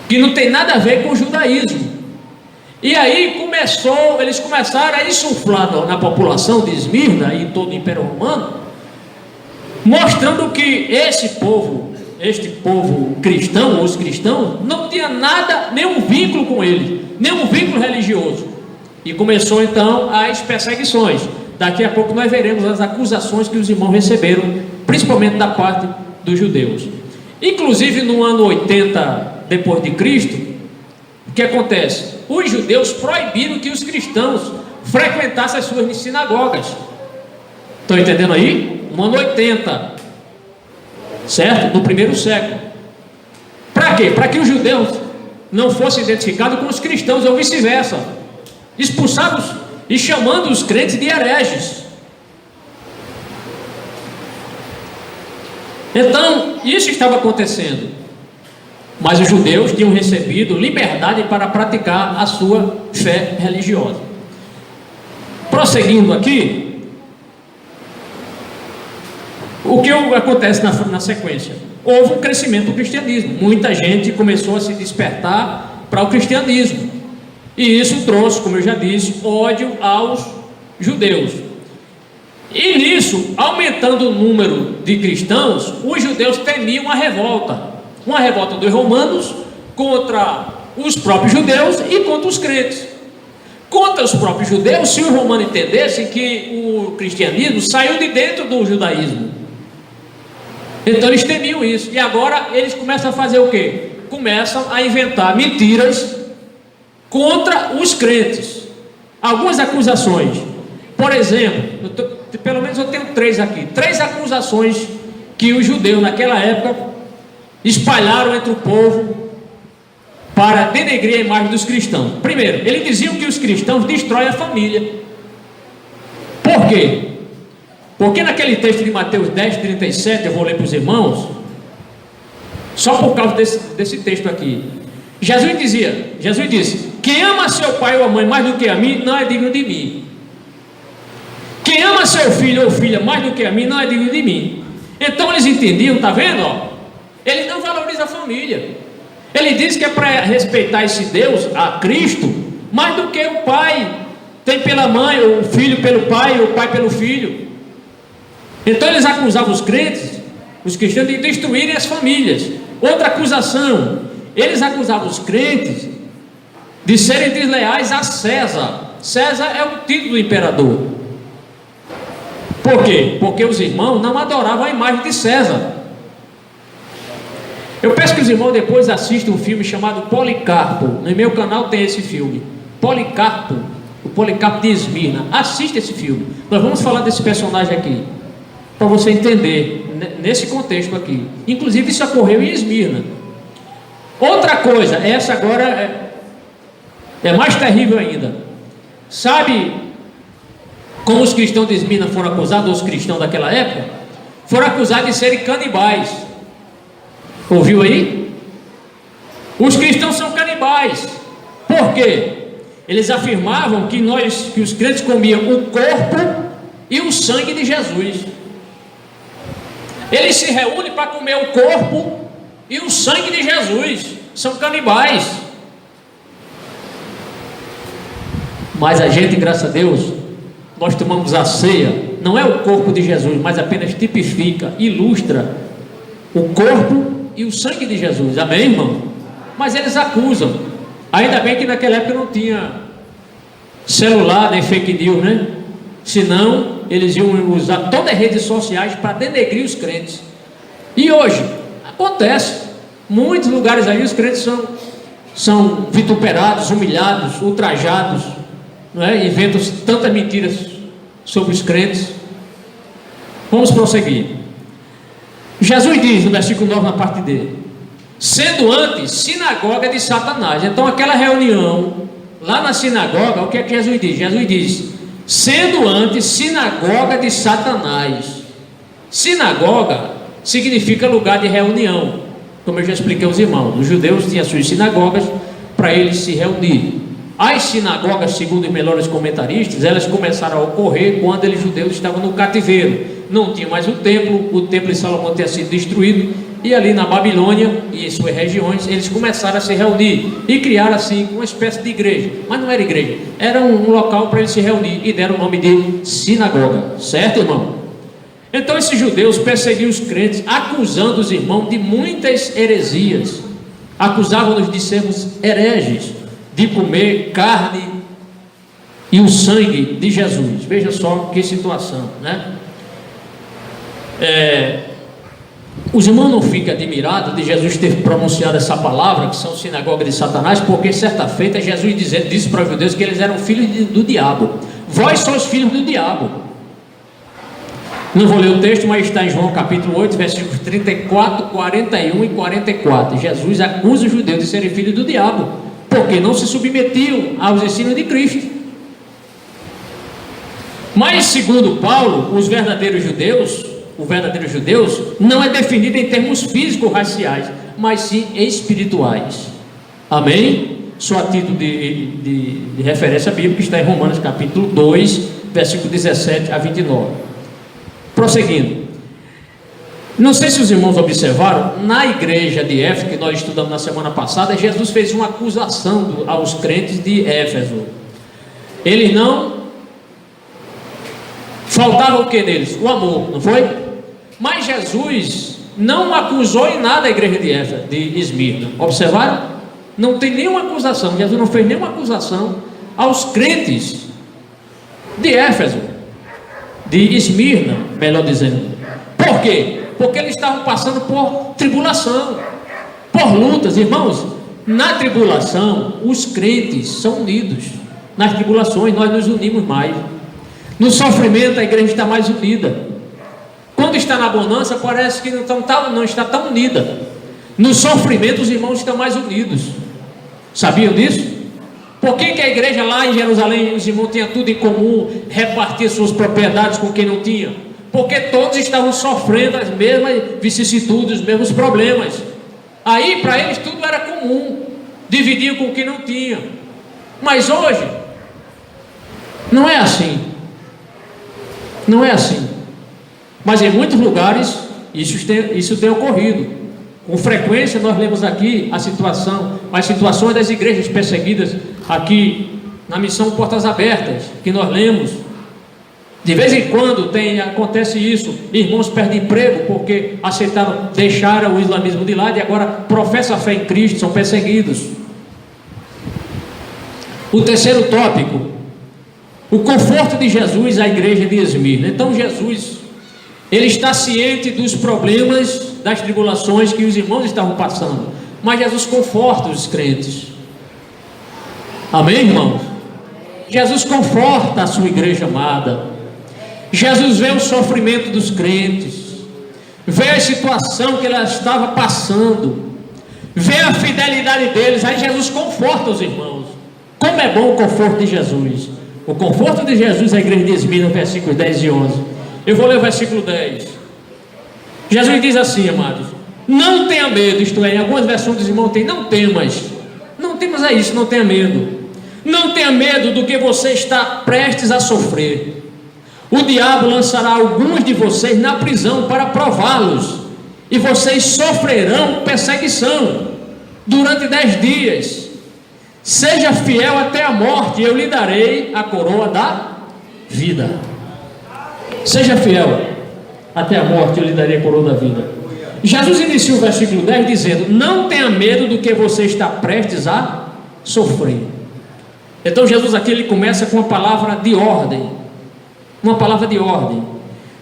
que não tem nada a ver com o judaísmo. E aí eles começaram a insuflar na população de Esmirna e todo o Império Romano, mostrando que este povo cristão, os cristãos, não tinha nada, nenhum vínculo com ele, nenhum vínculo religioso. E começou então as perseguições. Daqui a pouco nós veremos as acusações que os irmãos receberam, principalmente da parte dos judeus. Inclusive no ano 80 depois de Cristo, o que acontece? Os judeus proibiram que os cristãos frequentassem as suas sinagogas. Estão entendendo aí? No ano 80, certo? No primeiro século. Para Para quê? Para que os judeus não fossem identificados com os cristãos ou vice-versa, expulsados e chamando os crentes de hereges. Então, isso estava acontecendo, mas os judeus tinham recebido liberdade para praticar a sua fé religiosa. Prosseguindo aqui, o que acontece na sequência? Houve um crescimento do cristianismo, muita gente começou a se despertar para o cristianismo, e isso trouxe, como eu já disse, ódio aos judeus. E nisso, aumentando o número de cristãos, os judeus temiam uma revolta dos romanos contra os próprios judeus e contra os crentes. Contra os próprios judeus, se os romanos entendessem que o cristianismo saiu de dentro do judaísmo. Então eles temiam isso, e agora eles começam a fazer o quê? Começam a inventar mentiras contra os crentes. Algumas acusações, por exemplo, pelo menos eu tenho 3 aqui, 3 acusações que os judeus naquela época espalharam entre o povo para denegrir a imagem dos cristãos. Primeiro, eles diziam que os cristãos destroem a família. Por quê? Porque naquele texto de Mateus 10:37, eu vou ler para os irmãos, só por causa desse texto aqui. Jesus disse: quem ama seu pai ou a mãe mais do que a mim, não é digno de mim. Quem ama seu filho ou filha mais do que a mim, não é digno de mim. Então eles entendiam, está vendo? Ele não valoriza a família. Ele diz que é para respeitar esse Deus, a Cristo, mais do que o pai tem pela mãe, ou o filho pelo pai, ou o pai pelo filho. Então eles acusavam os crentes, os cristãos, de destruírem as famílias. Outra acusação, eles acusavam os crentes de serem desleais a César. César é o título do imperador. Por quê? Porque os irmãos não adoravam a imagem de César. Eu peço que os irmãos depois assistam um filme chamado Policarpo. No meu canal tem esse filme, Policarpo, o Policarpo de Esmirna. Assista esse filme. Nós vamos falar desse personagem aqui, para você entender, nesse contexto aqui. Inclusive isso ocorreu em Esmirna. Outra coisa, essa agora é mais terrível ainda. Sabe como os cristãos de Esmirna foram acusados, os cristãos daquela época? Foram acusados de serem canibais. Ouviu aí? Os cristãos são canibais. Por quê? Eles afirmavam que os crentes comiam o corpo e o sangue de Jesus. Eles se reúnem para comer o corpo e o sangue de Jesus. São canibais. Mas a gente, graças a Deus, nós tomamos a ceia. Não é o corpo de Jesus, mas apenas tipifica, ilustra o corpo e o sangue de Jesus. Amém, irmão? Mas eles acusam. Ainda bem que naquela época não tinha celular nem fake news, né? Senão eles iam usar todas as redes sociais para denegrir os crentes. E hoje acontece, muitos lugares aí os crentes são vituperados, humilhados, ultrajados, não é? Inventam tantas mentiras sobre os crentes. Vamos prosseguir. Jesus diz no versículo 9, na parte D: sendo antes sinagoga de Satanás. Então aquela reunião lá na sinagoga, o que é que Jesus diz? Jesus diz: sendo antes sinagoga de Satanás. Sinagoga significa lugar de reunião, como eu já expliquei aos irmãos. Os judeus tinham suas sinagogas para eles se reunir. As sinagogas, segundo os melhores comentaristas, elas começaram a ocorrer quando os judeus estavam no cativeiro. Não tinha mais o templo de Salomão tinha sido destruído, e ali na Babilônia e em suas regiões eles começaram a se reunir e criaram assim uma espécie de igreja. Mas não era igreja, era um local para eles se reunir, e deram o nome de sinagoga. Certo, irmão? Então esses judeus perseguiam os crentes, acusando os irmãos de muitas heresias. Acusavam-nos de sermos hereges, de comer carne e o sangue de Jesus. Veja só que situação, né? Os irmãos não ficam admirados de Jesus ter pronunciado essa palavra, que são sinagoga de Satanás, porque certa feita Jesus disse para os judeus que eles eram filhos do diabo. Vós sois filhos do diabo. Não vou ler o texto, mas está em João capítulo 8, versículos 34, 41 e 44. Jesus acusa os judeus de serem filhos do diabo, porque não se submetiam aos ensinos de Cristo. Mas, segundo Paulo, os verdadeiros judeus, não é definido em termos físico-raciais, mas sim espirituais. Amém? Só a título de referência bíblica, está em Romanos capítulo 2, versículo 17 a 29. Prosseguindo, não sei se os irmãos observaram, na igreja de Éfeso, que nós estudamos na semana passada, Jesus fez uma acusação aos crentes de Éfeso. Eles não faltava o que neles? O amor, não foi? Mas Jesus não acusou em nada a igreja de Éfeso, de Esmirna. Observaram? Não tem nenhuma acusação. Jesus não fez nenhuma acusação aos crentes de Éfeso, de Esmirna, melhor dizendo. Por quê? Porque eles estavam passando por tribulação, por lutas. Irmãos, na tribulação os crentes são unidos. Nas tribulações nós nos unimos mais. No sofrimento a igreja está mais unida. Quando está na bonança parece que não está tão unida. No sofrimento os irmãos estão mais unidos. Sabiam disso? Por que a igreja lá em Jerusalém, os irmãos tinham tudo em comum, repartir suas propriedades com quem não tinha? Porque todos estavam sofrendo as mesmas vicissitudes, os mesmos problemas. Aí para eles tudo era comum, dividiam com quem não tinha. Mas hoje não é assim. Não é assim. Mas em muitos lugares isso tem ocorrido. Com frequência nós lemos aqui as situações das igrejas perseguidas aqui na missão Portas Abertas, que nós lemos. De vez em quando acontece isso, irmãos perdem emprego porque deixaram o islamismo de lado e agora professam a fé em Cristo, são perseguidos. O terceiro tópico, o conforto de Jesus à igreja de Esmirna. Então Jesus, ele está ciente dos problemas, das tribulações que os irmãos estavam passando, mas Jesus conforta os crentes. Amém, irmãos? Jesus conforta a sua igreja amada. Jesus vê o sofrimento dos crentes, vê a situação que ela estava passando, vê a fidelidade deles. Aí Jesus conforta os irmãos. Como é bom o conforto de Jesus. O conforto de Jesus à igreja de Esmirna, versículos 10 e 11. Eu vou ler o versículo 10. Jesus diz assim, amados: não tenha medo. Isto é, em algumas versões dos irmãos tem não temas. Não temas é isso, não tenha medo. Não tenha medo do que você está prestes a sofrer. O diabo lançará alguns de vocês na prisão para prová-los, e vocês sofrerão perseguição durante 10 dias. Seja fiel até a morte, e eu lhe darei a coroa da vida. Seja fiel até a morte, eu lhe darei a coroa da vida. Jesus inicia o versículo 10 dizendo: não tenha medo do que você está prestes a sofrer. Então Jesus aqui ele começa com uma palavra de ordem. Uma palavra de ordem.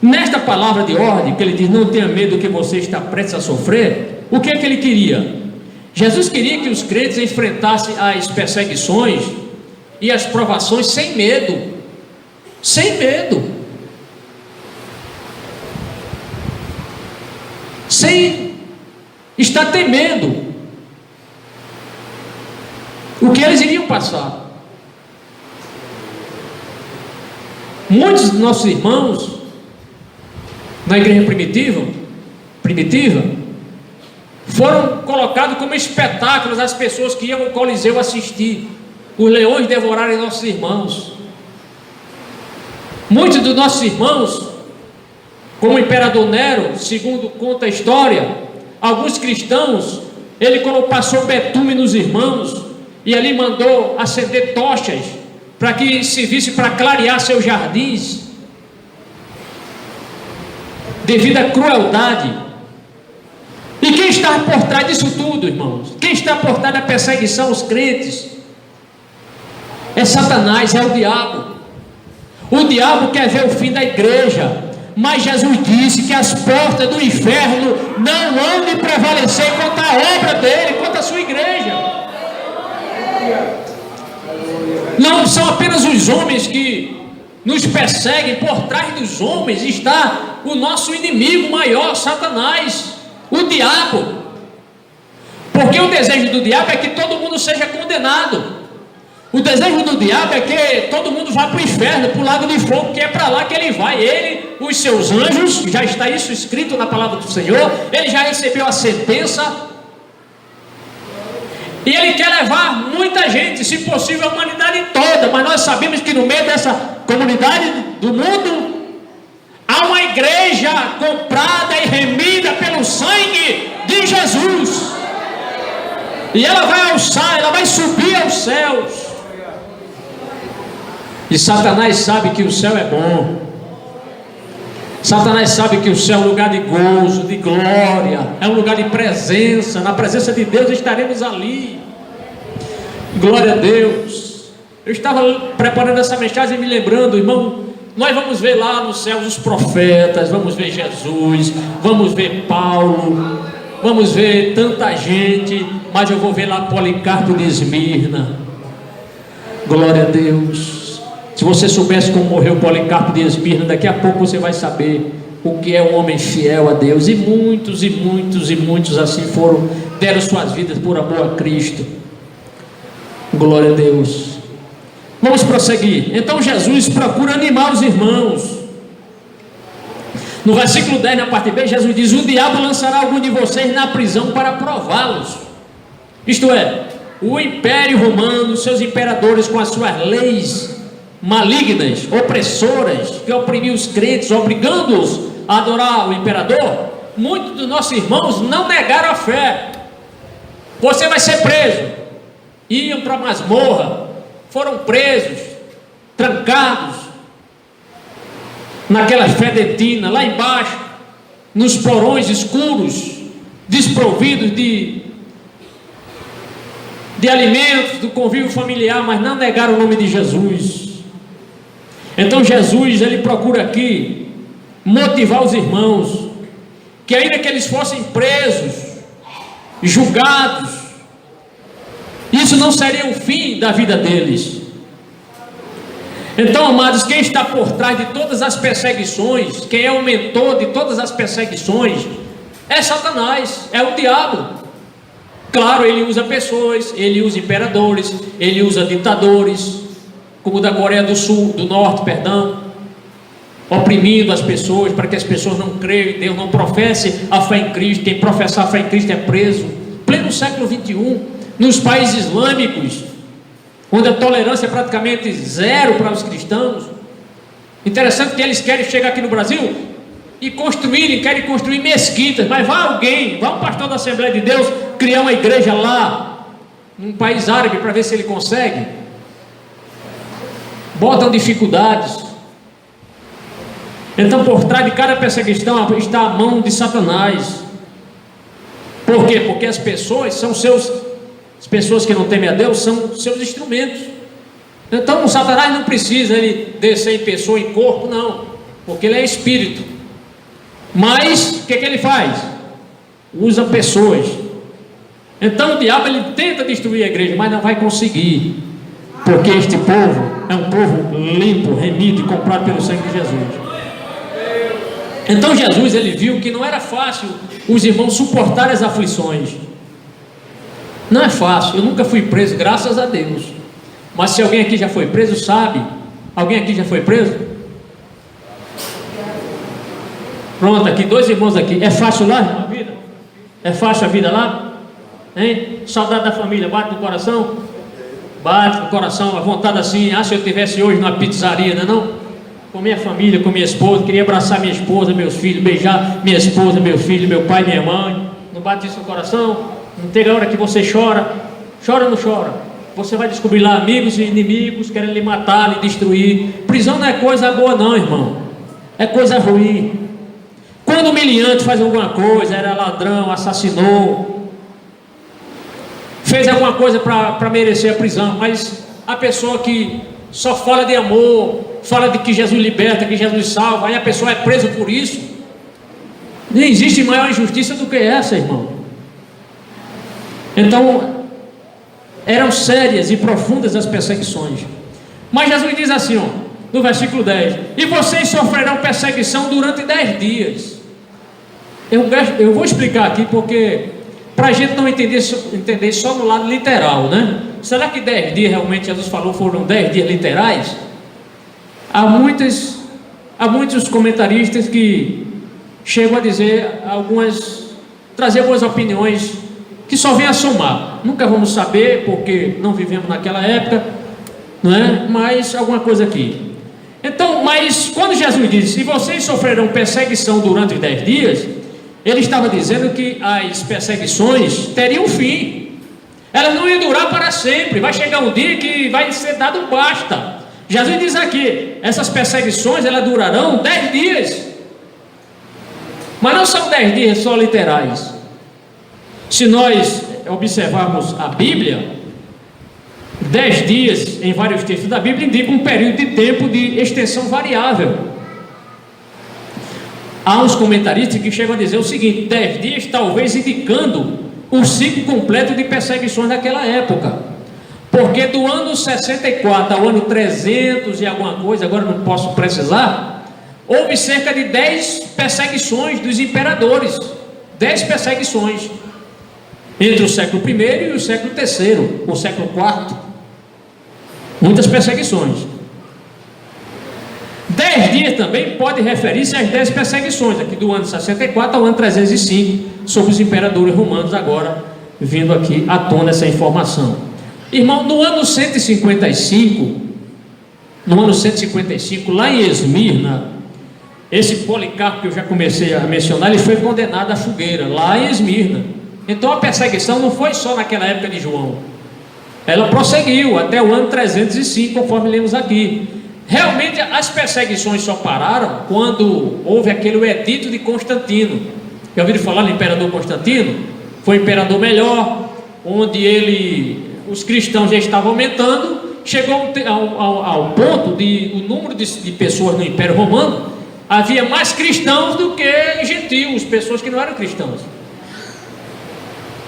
Nesta palavra de ordem, que ele diz: não tenha medo do que você está prestes a sofrer, o que é que ele queria? Jesus queria que os crentes enfrentassem as perseguições e as provações sem medo. Sem medo. Sem estar temendo o que eles iriam passar. Muitos de nossos irmãos na igreja primitiva foram colocados como espetáculos as pessoas que iam ao Coliseu assistir os leões devorarem nossos irmãos. Muitos dos nossos irmãos, como o imperador Nero, segundo conta a história, alguns cristãos, ele passou betume nos irmãos e ali mandou acender tochas para que se visse para clarear seus jardins, devido à crueldade. E quem está por trás disso tudo, irmãos? Quem está por trás da perseguição aos crentes? É Satanás, é o diabo. O diabo quer ver o fim da igreja, mas Jesus disse que as portas do inferno não hão de prevalecer contra a obra dele, contra a sua igreja. Não são apenas os homens que nos perseguem, por trás dos homens está o nosso inimigo maior, Satanás, o diabo. Porque o desejo do diabo é que todo mundo seja condenado. O desejo do diabo é que todo mundo vá para o inferno, para o lago de fogo, que é para lá que ele vai. Ele, os seus anjos, já está isso escrito na palavra do Senhor, ele já recebeu a sentença. E ele quer levar muita gente, se possível a humanidade toda. Mas nós sabemos que no meio dessa comunidade do mundo há uma igreja comprada e remida pelo sangue de Jesus. E ela vai alçar, ela vai subir aos céus. E Satanás sabe que o céu é bom. Satanás sabe que o céu é um lugar de gozo, de glória, é um lugar de presença. Na presença de Deus estaremos ali. Glória a Deus. Eu estava preparando essa mensagem e me lembrando, irmão, nós vamos ver lá no céu os profetas, vamos ver Jesus, vamos ver Paulo, vamos ver tanta gente, mas eu vou ver lá Policarpo de Esmirna. Glória a Deus. Se você soubesse como morreu Policarpo de Esmirna, daqui a pouco você vai saber o que é um homem fiel a Deus. E muitos, e muitos, e muitos assim foram, deram suas vidas por amor a Cristo. Glória a Deus. Vamos prosseguir. Então Jesus procura animar os irmãos. No versículo 10, na parte B, Jesus diz: o diabo lançará algum de vocês na prisão para prová-los. Isto é, o império romano, seus imperadores com as suas leis malignas, opressoras, que oprimiam os crentes, obrigando-os a adorar o imperador. Muitos dos nossos irmãos não negaram a fé. Você vai ser preso. Iam para a masmorra, foram presos, trancados naquela fedentina, lá embaixo, nos porões escuros, desprovidos de alimentos, do convívio familiar, mas não negaram o nome de Jesus. Então Jesus, ele procura aqui motivar os irmãos, que ainda que eles fossem presos, julgados, isso não seria o fim da vida deles. Então, amados, quem está por trás de todas as perseguições, quem é o mentor de todas as perseguições, é Satanás, é o diabo. Claro, ele usa pessoas, ele usa imperadores, ele usa ditadores, como o da Coreia do Sul, do Norte, perdão, oprimindo as pessoas, para que as pessoas não creiam em Deus, não professem a fé em Cristo. Quem professar a fé em Cristo é preso. Pleno século 21, nos países islâmicos, onde a tolerância é praticamente zero para os cristãos. Interessante que eles querem chegar aqui no Brasil e querem construir mesquitas, mas vai um pastor da Assembleia de Deus criar uma igreja lá, num país árabe, para ver se ele consegue. Botam dificuldades. Então, por trás de cada perseguição está a mão de Satanás. Por quê? Porque as pessoas são as pessoas que não temem a Deus são seus instrumentos. Então, o Satanás não precisa ele descer em pessoa, em corpo, não, porque ele é espírito. Mas o que ele faz? Usa pessoas. Então o diabo ele tenta destruir a igreja, mas não vai conseguir, porque este povo é um povo limpo, remido e comprado pelo sangue de Jesus. Então Jesus ele viu que não era fácil os irmãos suportarem as aflições. Não é fácil. Eu nunca fui preso, graças a Deus. Mas se alguém aqui já foi preso, sabe? Alguém aqui já foi preso? Pronto, aqui, 2 irmãos aqui. É fácil lá, irmão, a vida? É fácil a vida lá? Hein? Saudade da família, bate no coração? Bate no coração, a vontade assim, se eu estivesse hoje numa pizzaria, não é não? Com minha família, com minha esposa, queria abraçar minha esposa, meus filhos, beijar minha esposa, meu filho, meu pai, minha mãe. Não bate isso no coração? Não tem hora que você chora? Chora ou não chora? Você vai descobrir lá amigos e inimigos querendo lhe matar, lhe destruir. Prisão não é coisa boa não, irmão. É coisa ruim. Quando o humilhante faz alguma coisa, era ladrão, assassinou, fez alguma coisa para merecer a prisão, mas a pessoa que só fala de amor, fala de que Jesus liberta, que Jesus salva, aí a pessoa é presa por isso. Não existe maior injustiça do que essa, irmão. Então, eram sérias e profundas as perseguições. Mas Jesus diz assim, no versículo 10: e vocês sofrerão perseguição durante 10 dias. Eu vou explicar aqui, porque para a gente não entender só no lado literal, né? Será que 10 dias realmente Jesus falou foram 10 dias literais? Há muitos comentaristas que chegam a dizer trazer algumas opiniões que só vêm a somar. Nunca vamos saber, porque não vivemos naquela época, não é? Mas alguma coisa aqui. Então, mas quando Jesus disse: e vocês sofrerão perseguição durante 10 dias, ele estava dizendo que as perseguições teriam fim. Elas não iam durar para sempre. Vai chegar um dia que vai ser dado um basta. Jesus diz aqui: essas perseguições, elas durarão 10 dias. Mas não são 10 dias só literais. Se nós observarmos a Bíblia, 10 dias em vários textos da Bíblia indicam um período de tempo de extensão variável. Há uns comentaristas que chegam a dizer o seguinte: 10 dias talvez indicando o ciclo completo de perseguições daquela época. Porque do ano 64 ao ano 300 e alguma coisa, agora não posso precisar, houve cerca de 10 perseguições dos imperadores. 10 perseguições. Entre o século I e o século III, o século IV. Muitas perseguições. 10 dias também pode referir-se às 10 perseguições, aqui do ano 64 ao ano 305, sobre os imperadores romanos, agora vindo aqui à tona essa informação. Irmão, no ano 155, lá em Esmirna, esse Policarpo que eu já comecei a mencionar, ele foi condenado à fogueira, lá em Esmirna. Então a perseguição não foi só naquela época de João, ela prosseguiu até o ano 305, conforme lemos aqui. Realmente as perseguições só pararam quando houve aquele edito de Constantino. Já ouviram falar no imperador Constantino? Foi um imperador melhor, onde os cristãos já estavam aumentando. Chegou ao ponto de o número de pessoas no Império Romano, havia mais cristãos do que gentios, pessoas que não eram cristãos,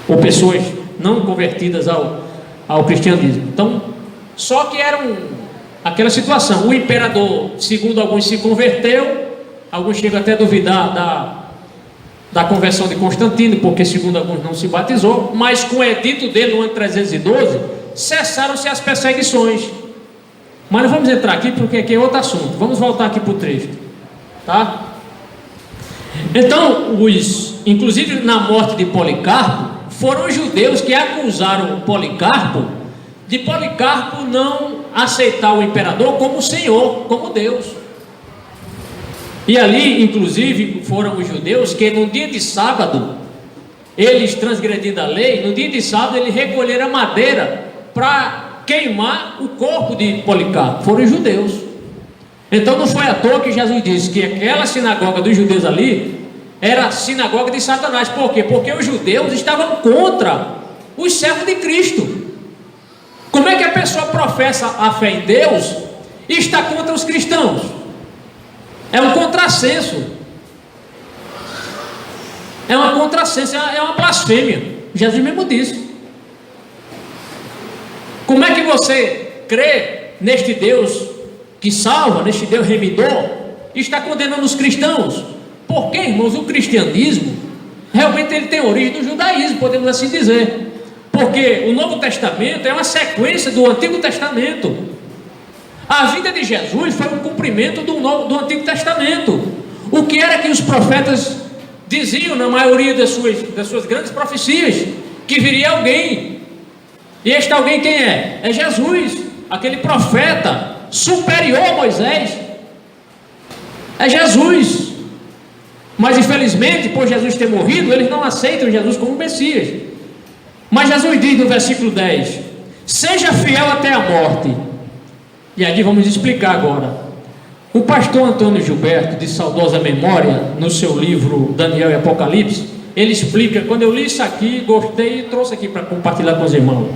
ou pessoas não convertidas ao cristianismo. Então, só que era aquela situação: o imperador, segundo alguns, se converteu, alguns chegam até a duvidar da conversão de Constantino, porque segundo alguns não se batizou, mas com o edito dele no ano 312, cessaram-se as perseguições. Mas não vamos entrar aqui, porque aqui é outro assunto. Vamos voltar aqui para o texto, tá? Então, inclusive na morte de Policarpo, foram os judeus que acusaram Policarpo de Policarpo não aceitar o imperador como Senhor, como Deus. E ali, inclusive, foram os judeus que no dia de sábado, eles transgredindo a lei, no dia de sábado eles recolheram a madeira para queimar o corpo de Policarpo. Foram os judeus. Então não foi à toa que Jesus disse que aquela sinagoga dos judeus ali era a sinagoga de Satanás. Por quê? Porque os judeus estavam contra os servos de Cristo. Como é que a pessoa professa a fé em Deus e está contra os cristãos? É um contrassenso. É uma contrassenso, é uma blasfêmia. Jesus mesmo disse. Como é que você crê neste Deus que salva, neste Deus remidor, e está condenando os cristãos? Porque, irmãos, o cristianismo realmente ele tem origem do judaísmo, podemos assim dizer. Porque o Novo Testamento é uma sequência do Antigo Testamento. A vida de Jesus foi um cumprimento do Antigo Testamento. O que era que os profetas diziam na maioria das suas grandes profecias? Que viria alguém. E este alguém quem é? É Jesus, aquele profeta superior a Moisés. É Jesus. Mas infelizmente, por Jesus ter morrido, eles não aceitam Jesus como Messias. Mas Jesus diz no versículo 10: seja fiel até a morte. E aqui vamos explicar agora. O pastor Antônio Gilberto, de saudosa memória, no seu livro Daniel e Apocalipse, ele explica. Quando eu li isso aqui, gostei e trouxe aqui para compartilhar com os irmãos.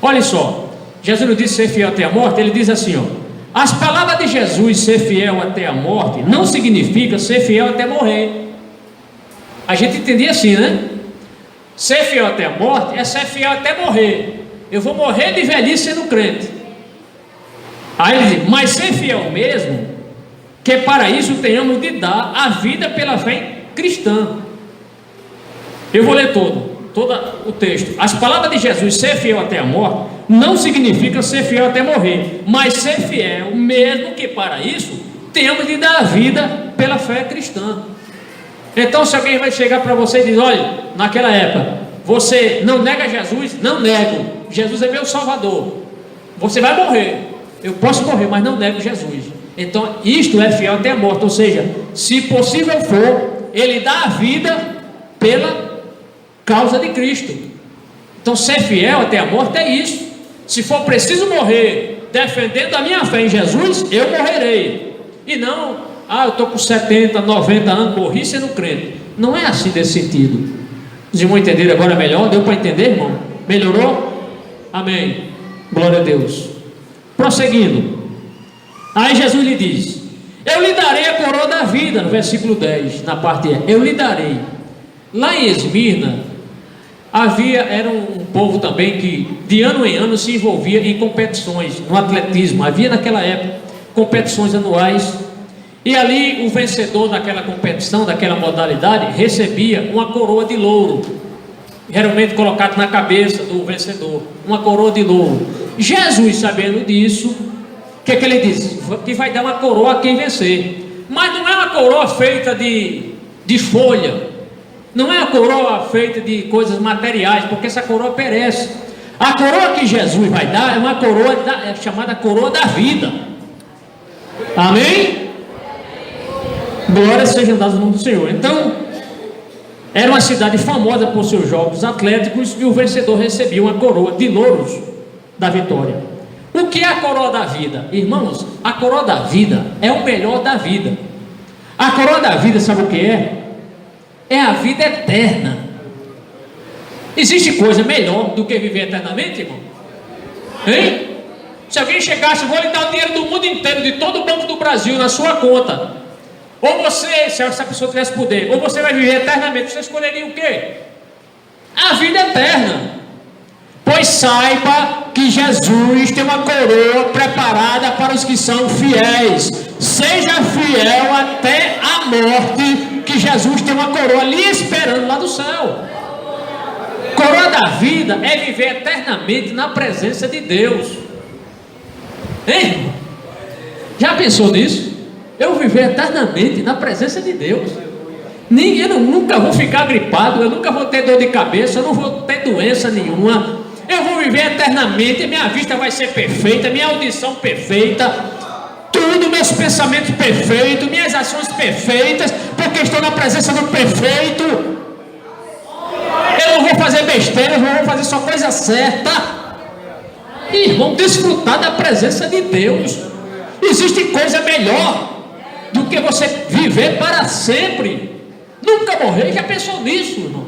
Olha só, Jesus não disse ser fiel até a morte. Ele diz assim, ó: as palavras de Jesus, ser fiel até a morte, não significa ser fiel até morrer. A gente entendia assim, né? Ser fiel até a morte é ser fiel até morrer. Eu vou morrer de velhice sendo crente. Aí ele diz: mas ser fiel mesmo, que para isso tenhamos de dar a vida pela fé cristã. Eu vou ler todo o texto. As palavras de Jesus, ser fiel até a morte, não significa ser fiel até morrer, mas ser fiel mesmo que para isso tenhamos de dar a vida pela fé cristã. Então, se alguém vai chegar para você e dizer: olha, naquela época, você não nega Jesus? Não nego, Jesus é meu Salvador. Você vai morrer, eu posso morrer, mas não nego Jesus. Então, isto é fiel até a morte. Ou seja, se possível for, ele dá a vida pela causa de Cristo. Então, ser fiel até a morte é isso. Se for preciso morrer defendendo a minha fé em Jesus, eu morrerei. E não: eu estou com 70, 90 anos, morri sendo crente. Não é assim desse sentido. Os irmãos entenderam agora melhor? Deu para entender, irmão? Melhorou? Amém. Glória a Deus. Prosseguindo. Aí Jesus lhe diz: eu lhe darei a coroa da vida, no versículo 10, na parte E. Eu lhe darei. Lá em Esmirna, era um povo também que de ano em ano se envolvia em competições, no atletismo. Havia naquela época competições anuais, e ali o vencedor daquela competição, daquela modalidade, recebia uma coroa de louro, geralmente colocado na cabeça do vencedor, uma coroa de louro. Jesus, sabendo disso, o que ele disse? Que vai dar uma coroa a quem vencer. Mas não é uma coroa feita de folha, não é a coroa feita de coisas materiais, porque essa coroa perece. A coroa que Jesus vai dar é uma coroa chamada coroa da vida. Amém? Glória seja dada no nome do Senhor. Então, era uma cidade famosa por seus jogos atléticos, e o vencedor recebia uma coroa de louros da vitória. O que é a coroa da vida? Irmãos, a coroa da vida é o melhor da vida. A coroa da vida, sabe o que é? É a vida eterna. Existe coisa melhor do que viver eternamente, irmão? Hein? Se alguém chegasse: vou lhe dar o dinheiro do mundo inteiro, de todo o Banco do Brasil, na sua conta, ou você, se essa pessoa tivesse poder, ou você vai viver eternamente, você escolheria o quê? A vida eterna. Pois saiba que Jesus tem uma coroa preparada para os que são fiéis. Seja fiel até a morte, que Jesus tem uma coroa ali esperando lá do céu. Coroa da vida é viver eternamente na presença de Deus. Hein? Já pensou nisso? Eu viver eternamente na presença de Deus. Eu nunca vou ficar gripado, eu nunca vou ter dor de cabeça, eu não vou ter doença nenhuma. Eu vou viver eternamente, minha vista vai ser perfeita, minha audição perfeita, tudo, meus pensamentos perfeitos, minhas ações perfeitas, porque estou na presença do perfeito. Eu não vou fazer besteira, eu não vou fazer só coisa certa. Irmão, desfrutar da presença de Deus. Existe coisa melhor do que você viver para sempre, nunca morrer. Já pensou nisso, irmão?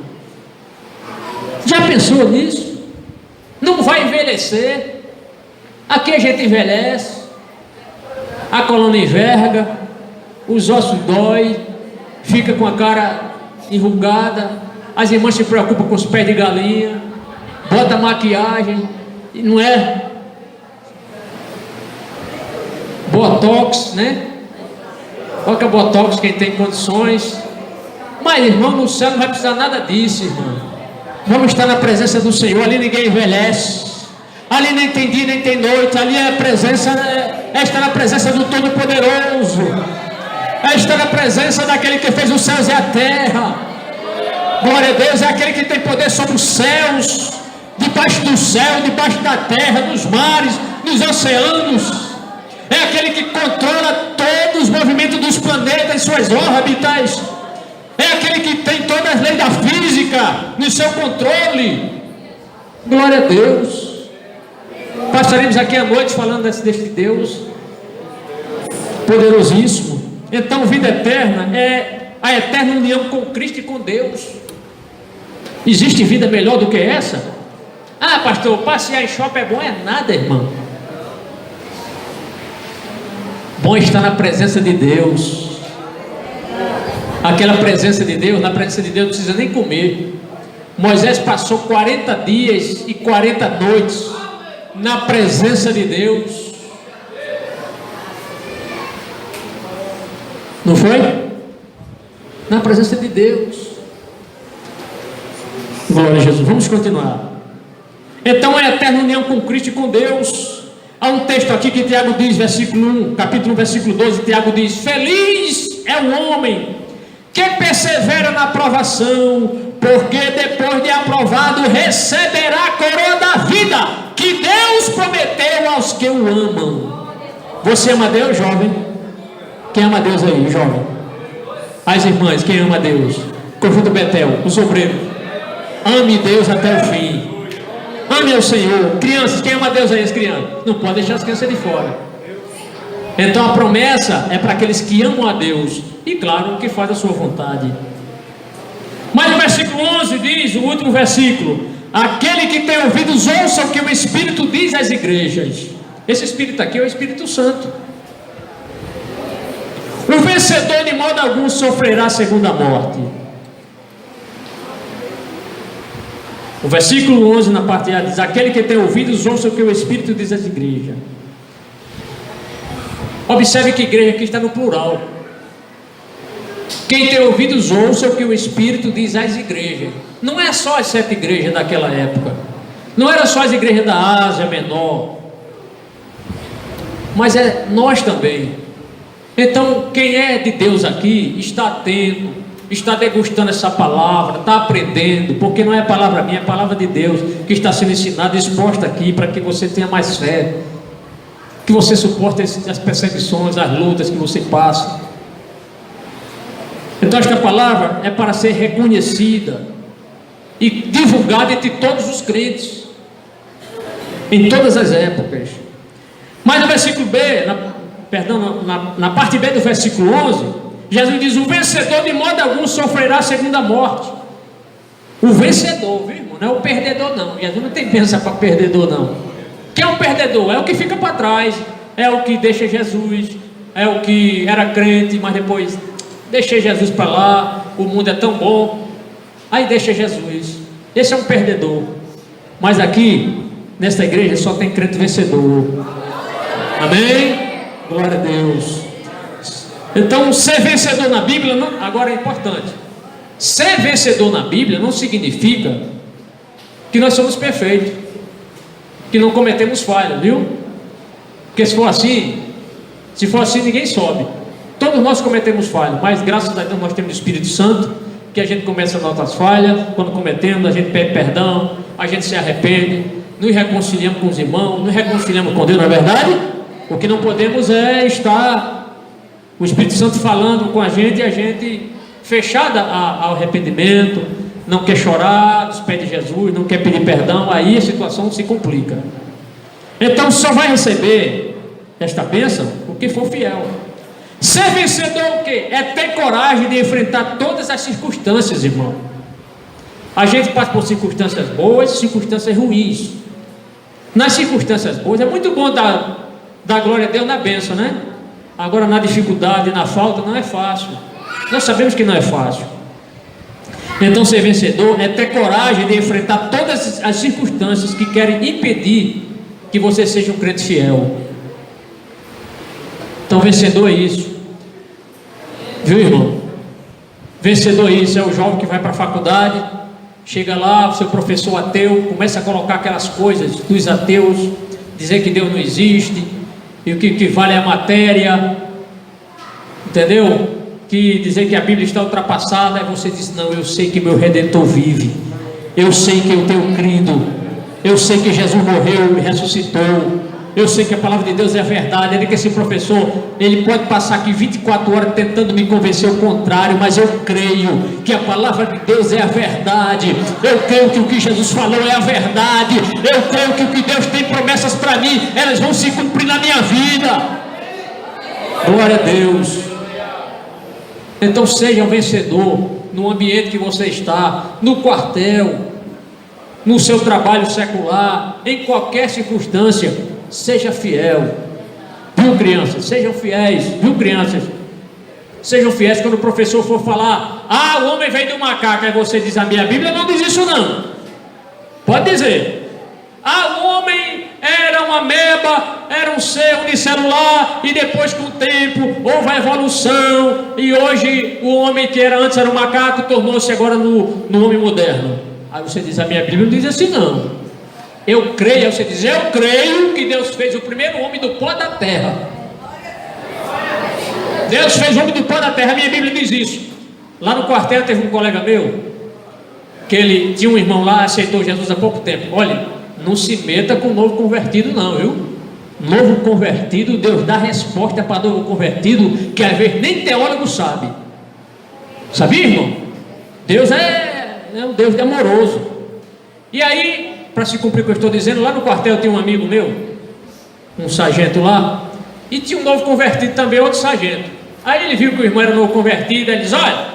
Já pensou nisso? Não vai envelhecer. Aqui a gente envelhece, a coluna enverga, os ossos dói, fica com a cara enrugada, as irmãs se preocupam com os pés de galinha, bota maquiagem, não é? Botox, né? Coloca botox quem tem condições. Mas, irmão, no céu não vai precisar nada disso, irmão. Vamos estar na presença do Senhor. Ali ninguém envelhece, ali nem tem dia nem tem noite. Ali é a presença, é estar na presença do Todo-Poderoso, é estar na presença daquele que fez os céus e a terra. Glória a Deus. É aquele que tem poder sobre os céus, debaixo do céu, debaixo da terra, nos mares, nos oceanos. É aquele que controla todos os movimentos dos planetas e suas órbitas. É aquele que tem todas as leis da física no seu controle. Glória a Deus. Passaremos aqui à noite falando deste Deus poderosíssimo. Então, vida eterna é a eterna união com Cristo e com Deus. Existe vida melhor do que essa? Ah, pastor, passear em shopping é bom? É nada, irmão. Bom estar na presença de Deus. Aquela presença de Deus, na presença de Deus não precisa nem comer. Moisés passou 40 dias e 40 noites na presença de Deus. Não foi? Na presença de Deus. Glória a Jesus. Vamos continuar. Então a eterna união com Cristo e com Deus. Há um texto aqui que Tiago diz, versículo 1, capítulo 1, versículo 12, Tiago diz: feliz é o homem que persevera na provação, porque depois de aprovado receberá a coroa da vida que Deus prometeu aos que o amam. Você ama Deus, jovem? Quem ama Deus aí, jovem? As irmãs, quem ama Deus? Conjunto Betel, os obreiros. Ame Deus até o fim. Ame ao Senhor. Crianças, quem ama Deus aí, as crianças? Não pode deixar as crianças de fora. Então a promessa é para aqueles que amam a Deus e, claro, que faz a sua vontade. Mas o versículo 11 diz, o último versículo: aquele que tem ouvidos ouça o que o Espírito diz às igrejas. Esse Espírito aqui é o Espírito Santo. O vencedor de modo algum sofrerá a segunda morte. O versículo 11 na parte A diz: aquele que tem ouvidos ouça o que o Espírito diz às igrejas. Observe que igreja aqui está no plural. Quem tem ouvidos ouça o que o Espírito diz às igrejas. Não é só as 7 igrejas daquela época, não era só as igrejas da Ásia Menor, mas é nós também. Então quem é de Deus aqui está atento, está degustando essa palavra, está aprendendo, porque não é a palavra minha, é a palavra de Deus que está sendo ensinada, exposta aqui, para que você tenha mais fé, que você suporte as perseguições, as lutas que você passa. Então esta palavra é para ser reconhecida e divulgada entre todos os crentes, em todas as épocas. Mas no versículo B, na parte B do versículo 11, Jesus diz: o vencedor de modo algum sofrerá a segunda morte. O vencedor, viu, irmão? Não é o perdedor não. Jesus não tem bênção para perdedor não. Quem é o perdedor? É o que fica para trás, é o que deixa Jesus, é o que era crente, mas depois deixei Jesus para lá, o mundo é tão bom, aí deixa Jesus. Esse é um perdedor. Mas aqui, nesta igreja, só tem crente vencedor. Amém? Glória a Deus. Então, ser vencedor na Bíblia, agora é importante. Ser vencedor na Bíblia não significa que nós somos perfeitos, que não cometemos falhas, viu? Porque se for assim ninguém sobe. Todos nós cometemos falhas, mas graças a Deus nós temos o Espírito Santo, que a gente começa a notar as falhas. Quando cometemos, a gente pede perdão, a gente se arrepende, nos reconciliamos com os irmãos, nos reconciliamos com Deus, não é verdade? O que não podemos é estar o Espírito Santo falando com a gente e a gente fechada ao arrependimento, não quer chorar dos pés de Jesus, não quer pedir perdão, aí a situação se complica. Então só vai receber esta bênção o que for fiel. Ser vencedor o quê? É ter coragem de enfrentar todas as circunstâncias, irmão. A gente passa por circunstâncias boas e circunstâncias ruins. Nas circunstâncias boas é muito bom dar glória a Deus na bênção, né? Agora na dificuldade, na falta, não é fácil. Nós sabemos que não é fácil. Então ser vencedor é ter coragem de enfrentar todas as circunstâncias que querem impedir que você seja um crente fiel. Então vencedor é isso. Viu, irmão? Vencedor é isso. É o jovem que vai para a faculdade, chega lá, o seu professor ateu começa a colocar aquelas coisas dos ateus, dizer que Deus não existe, e o que vale é a matéria, entendeu? Que dizer que a Bíblia está ultrapassada. Aí você diz: não, eu sei que meu Redentor vive, eu sei que eu tenho crido, eu sei que Jesus morreu e ressuscitou, eu sei que a palavra de Deus é a verdade. Ele, que esse professor, ele pode passar aqui 24 horas tentando me convencer o contrário, mas eu creio que a palavra de Deus é a verdade, eu creio que o que Jesus falou é a verdade, eu creio que o que Deus tem promessas para mim, elas vão se cumprir na minha vida. Glória a Deus. Então seja um vencedor no ambiente que você está, no quartel, no seu trabalho secular, em qualquer circunstância. Seja fiel, viu, crianças? Sejam fiéis, viu, crianças? Sejam fiéis. Quando o professor for falar: o homem veio do macaco, aí você diz: a minha Bíblia não diz isso não. Pode dizer: o homem era um uma ameba, era um ser unicelular, e depois com o tempo houve a evolução, e hoje o homem que antes era um macaco tornou-se agora no homem moderno. Aí você diz, a minha Bíblia não diz assim não. Eu creio, aí você diz, eu creio que Deus fez o primeiro homem do pó da terra. Deus fez o homem do pó da terra, a minha Bíblia diz isso. Lá no quartel teve um colega meu, que ele tinha um irmão lá, aceitou Jesus há pouco tempo. Olha, não se meta com novo convertido não, viu? Novo convertido, Deus dá resposta para novo convertido, que às vezes nem teólogo sabe. Sabia, irmão? Deus é um Deus amoroso. E aí, para se cumprir o que eu estou dizendo, lá no quartel tem um amigo meu, um sargento lá, e tinha um novo convertido também, outro sargento. Aí ele viu que o irmão era novo convertido, aí ele diz, olha,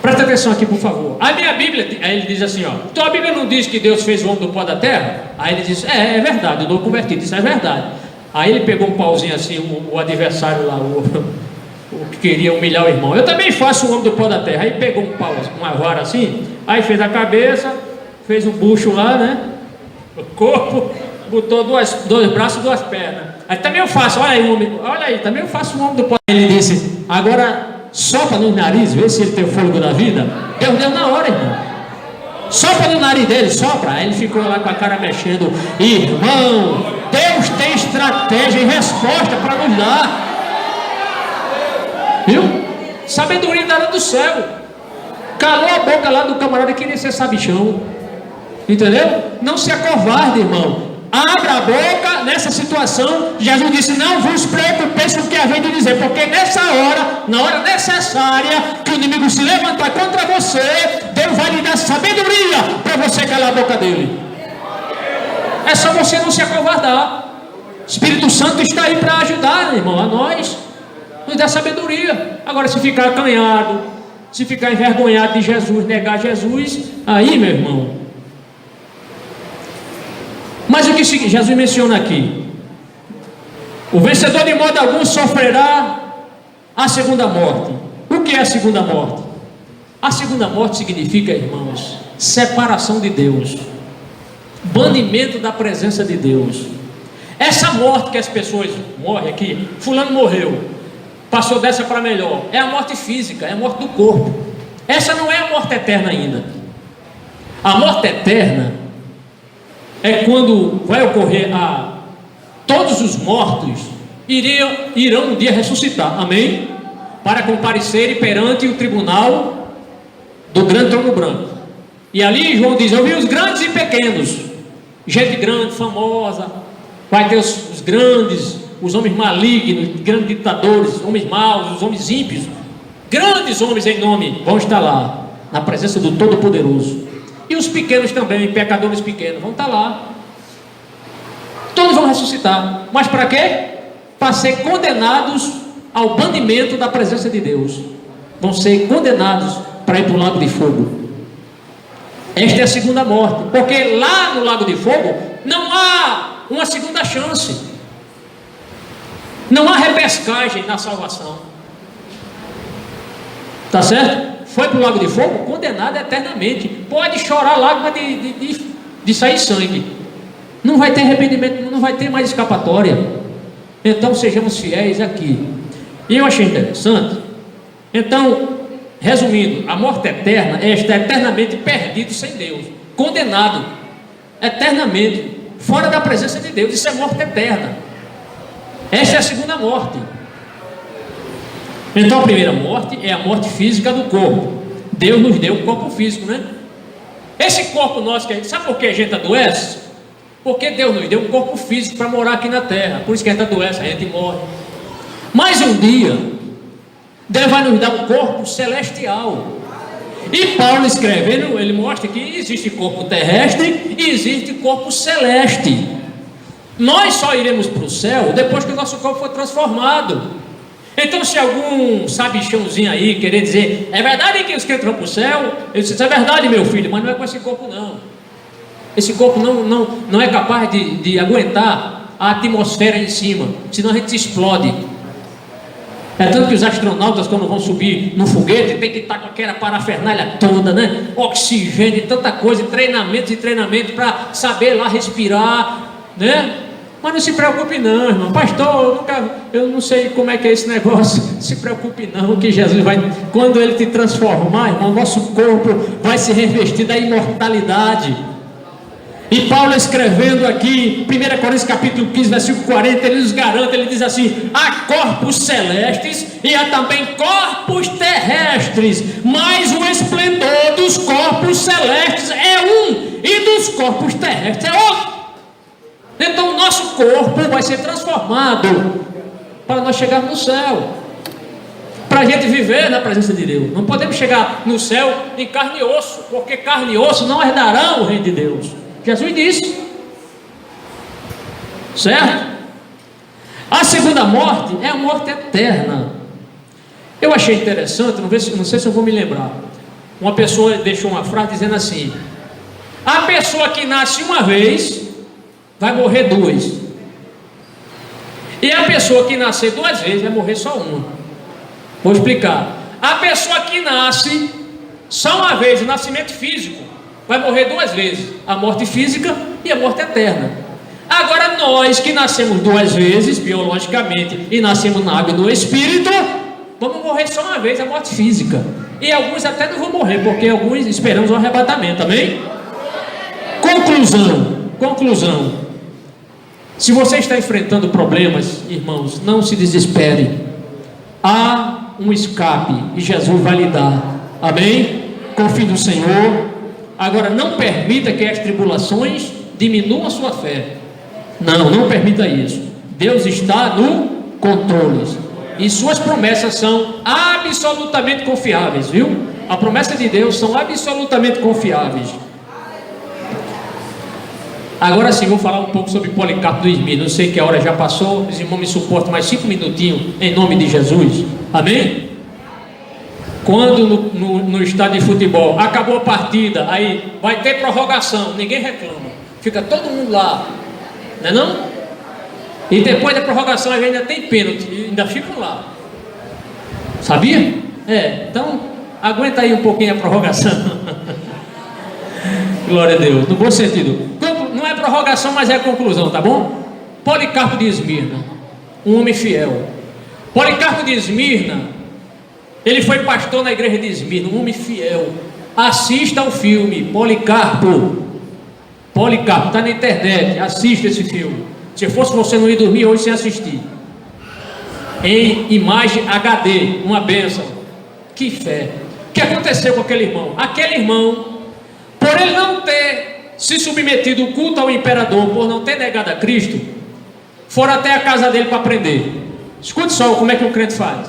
presta atenção aqui por favor, a minha Bíblia, aí ele diz assim, ó, tua Bíblia não diz que Deus fez o homem do pó da terra? Aí ele diz, é verdade, o novo convertido, isso é verdade. Aí ele pegou um pauzinho assim, o adversário lá, o que queria humilhar o irmão, eu também faço o homem do pó da terra. Aí pegou um pau, uma vara assim, aí fez a cabeça, fez um bucho lá, né, o corpo, botou dois braços e duas pernas. Aí também eu faço, olha aí, também eu faço o homem do pó. Ele disse, agora sopra no nariz, vê se ele tem o fôlego da vida. Deus deu na hora, irmão. Sopra no nariz dele, sopra. Aí ele ficou lá com a cara mexendo. Irmão, Deus tem estratégia e resposta para nos dar. Viu? Sabedoria dada do céu. Calou a boca lá do camarada que queria ser sabichão. Entendeu? Não se acovarde, irmão. Abra a boca nessa situação. Jesus disse, não vos preocupeis com o que havia de dizer, porque nessa hora, na hora necessária que o inimigo se levantar contra você, Deus vai lhe dar sabedoria para você calar a boca dele. É só você não se acovardar. O Espírito Santo está aí para ajudar, irmão, a nós, nos dá sabedoria. Agora, se ficar acanhado, se ficar envergonhado de Jesus, negar Jesus, aí, meu irmão. Mas o que Jesus menciona aqui? O vencedor de modo algum sofrerá a segunda morte. O que é a segunda morte? A segunda morte significa, irmãos, separação de Deus, banimento da presença de Deus. Essa morte que as pessoas morrem aqui, fulano morreu, passou dessa para melhor, é a morte física, é a morte do corpo. Essa não é a morte eterna ainda. A morte eterna é quando vai ocorrer todos os mortos irão um dia ressuscitar, amém? Para comparecerem perante o tribunal do grande trono branco. E ali João diz, eu vi os grandes e pequenos, gente grande, famosa, vai ter os grandes, os homens malignos, grandes ditadores, os homens maus, os homens ímpios, grandes homens em nome, vão estar lá, na presença do Todo-Poderoso. E os pequenos também, pecadores pequenos, vão estar lá. Todos vão ressuscitar. Mas para quê? Para ser condenados ao banimento da presença de Deus. Vão ser condenados para ir para o lago de fogo. Esta é a segunda morte. Porque lá no lago de fogo não há uma segunda chance. Não há repescagem na salvação. Tá certo? Foi para o lago de fogo, condenado eternamente. Pode chorar lágrima de sair sangue. Não vai ter arrependimento, não vai ter mais escapatória. Então sejamos fiéis aqui. E eu achei interessante. Então, resumindo, a morte eterna é estar eternamente perdido sem Deus, condenado eternamente, fora da presença de Deus. Isso é morte eterna. Esta é a segunda morte. Então a primeira morte é a morte física do corpo. Deus nos deu um corpo físico, né? Esse corpo nosso, sabe por que a gente adoece? Porque Deus nos deu um corpo físico para morar aqui na terra. Por isso que a gente adoece, a gente morre. Mas um dia Deus vai nos dar um corpo celestial. E Paulo escrevendo, ele mostra que existe corpo terrestre e existe corpo celeste. Nós só iremos para o céu depois que o nosso corpo for transformado. Então, se algum sabichãozinho aí querer dizer, é verdade que os que entram para o céu? Eu disse, é verdade, meu filho, mas não é com esse corpo não. Esse corpo não é capaz de aguentar a atmosfera em cima, senão a gente se explode. É tanto que os astronautas, quando vão subir no foguete, tem que estar com aquela parafernália toda, né? Oxigênio, tanta coisa, treinamento para saber lá respirar, né? Mas não se preocupe não, irmão. Pastor, eu não sei como é que é esse negócio. Não se preocupe não, que Jesus vai, quando Ele te transformar, irmão, nosso corpo vai se revestir da imortalidade. E Paulo escrevendo aqui, 1 Coríntios capítulo 15, versículo 40, ele nos garante, ele diz assim: há corpos celestes e há também corpos terrestres, mas o esplendor dos corpos celestes é um, e dos corpos terrestres é outro. Então o nosso corpo vai ser transformado, para nós chegarmos no céu, para a gente viver na presença de Deus. Não podemos chegar no céu em carne e osso, porque carne e osso não herdarão o reino de Deus. Jesus disse, certo? A segunda morte é a morte eterna. Eu achei interessante, não sei se eu vou me lembrar. Uma pessoa deixou uma frase dizendo assim: a pessoa que nasce uma vez vai morrer duas, e a pessoa que nascer duas vezes vai morrer só uma. Vou explicar. A pessoa que nasce só uma vez, o nascimento físico, vai morrer duas vezes, a morte física e a morte eterna. Agora nós que nascemos duas vezes, biologicamente, e nascemos na água do Espírito, vamos morrer só uma vez, a morte física. E alguns até não vão morrer, porque alguns esperamos o arrebatamento, amém? Conclusão. Se você está enfrentando problemas, irmãos, não se desespere. Há um escape e Jesus vai lhe dar, amém? Confie no Senhor. Agora, não permita que as tribulações diminuam a sua fé. Não permita isso. Deus está no controle, e suas promessas são absolutamente confiáveis, viu? A promessa de Deus são absolutamente confiáveis. Agora sim, vou falar um pouco sobre Policarpo do Esmirna. Não sei que a hora já passou, os irmãos me suportam mais 5 minutinhos, em nome de Jesus, amém? Quando no estádio de futebol acabou a partida, aí vai ter prorrogação, ninguém reclama, fica todo mundo lá, não é não? E depois da prorrogação ainda tem pênalti, ainda ficam lá, sabia? Então aguenta aí um pouquinho a prorrogação. Glória a Deus, no bom sentido. Não é prorrogação, mas é a conclusão, tá bom? Policarpo de Esmirna, um homem fiel. Policarpo de Esmirna, ele foi pastor na igreja de Esmirna, um homem fiel. Assista ao filme Policarpo, está na internet, assista esse filme. Se fosse você não ir dormir hoje sem assistir, em imagem HD, uma bênção. Que fé. O que aconteceu com aquele irmão? Aquele irmão, por ele não ter se submetido o culto ao imperador, por não ter negado a Cristo, foram até a casa dele para prender. Escute só como é que o crente faz.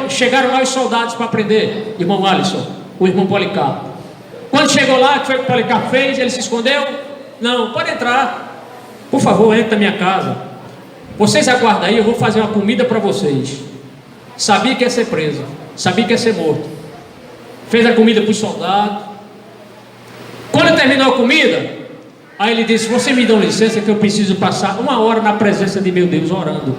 Chegaram lá os soldados para prender irmão Alisson, o irmão Policarpo. Quando chegou lá, o que foi que o Policarpo fez? Ele se escondeu? Não, pode entrar, por favor, entre na minha casa. Vocês aguardam aí, eu vou fazer uma comida para vocês. Sabia que ia ser preso, sabia que ia ser morto. Fez a comida para os soldados. Quando terminou a comida, aí ele disse: você me dá licença que eu preciso passar 1 hora na presença de meu Deus orando.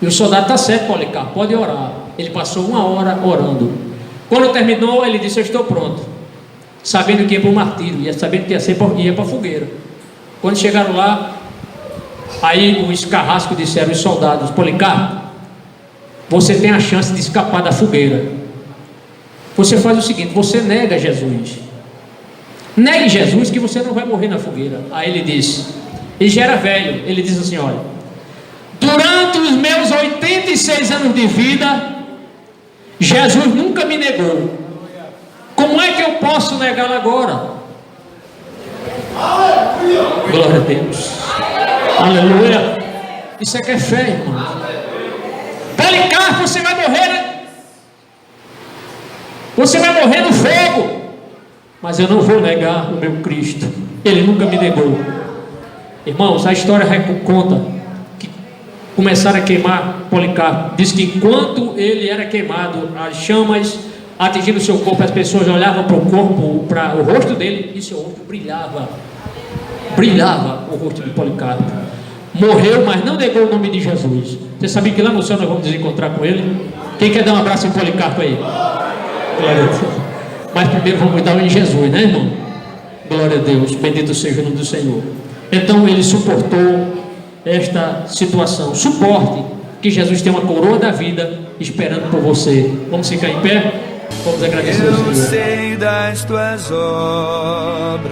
E o soldado: está certo, Policarpo, pode orar. Ele passou 1 hora orando. Quando terminou, ele disse: eu estou pronto, sabendo que ia para o martírio, sabendo que ia para a fogueira. Quando chegaram lá, aí os carrascos disseram, os soldados: Policarpo, você tem a chance de escapar da fogueira. Você faz o seguinte: você nega Jesus, negue Jesus, que você não vai morrer na fogueira. Aí ele disse, ele já era velho, ele disse assim: olha, durante os meus 86 anos de vida, Jesus nunca me negou. Como é que eu posso negá-lo agora? Glória a Deus, aleluia. Isso é que é fé, irmão. Policarpo, você vai morrer, né? Você vai morrer no fogo, mas eu não vou negar o meu Cristo. Ele nunca me negou. Irmãos, a história conta que começaram a queimar Policarpo. Diz que enquanto ele era queimado, as chamas atingindo o seu corpo, as pessoas olhavam para o corpo, para o rosto dele, e seu rosto brilhava o rosto de Policarpo. Morreu, mas não negou o nome de Jesus. Você sabia que lá no céu nós vamos nos encontrar com ele? Quem quer dar um abraço em Policarpo aí? Glória a Deus. Mas primeiro vamos dar um em Jesus, né, irmão? Glória a Deus, bendito seja o nome do Senhor. Então ele suportou esta situação. Suporte, que Jesus tem uma coroa da vida esperando por você. Vamos ficar em pé? Vamos agradecer ao Senhor. Eu sei das tuas obras,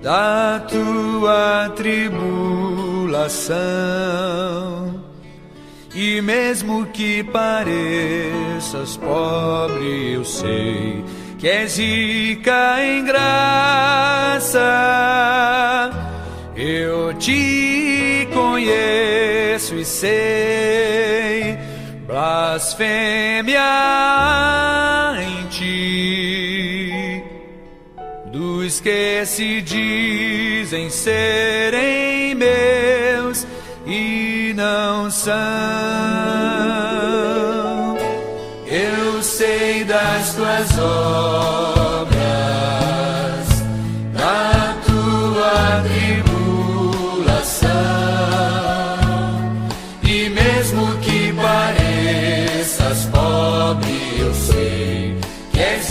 da tua tribulação, e mesmo que pareças pobre, eu sei que és rica em graça. Eu te conheço e sei blasfêmia em ti dos que se dizem serem meus e não são. Eu sei das tuas obras, da tua tribulação, e mesmo que pareças pobre, eu sei que és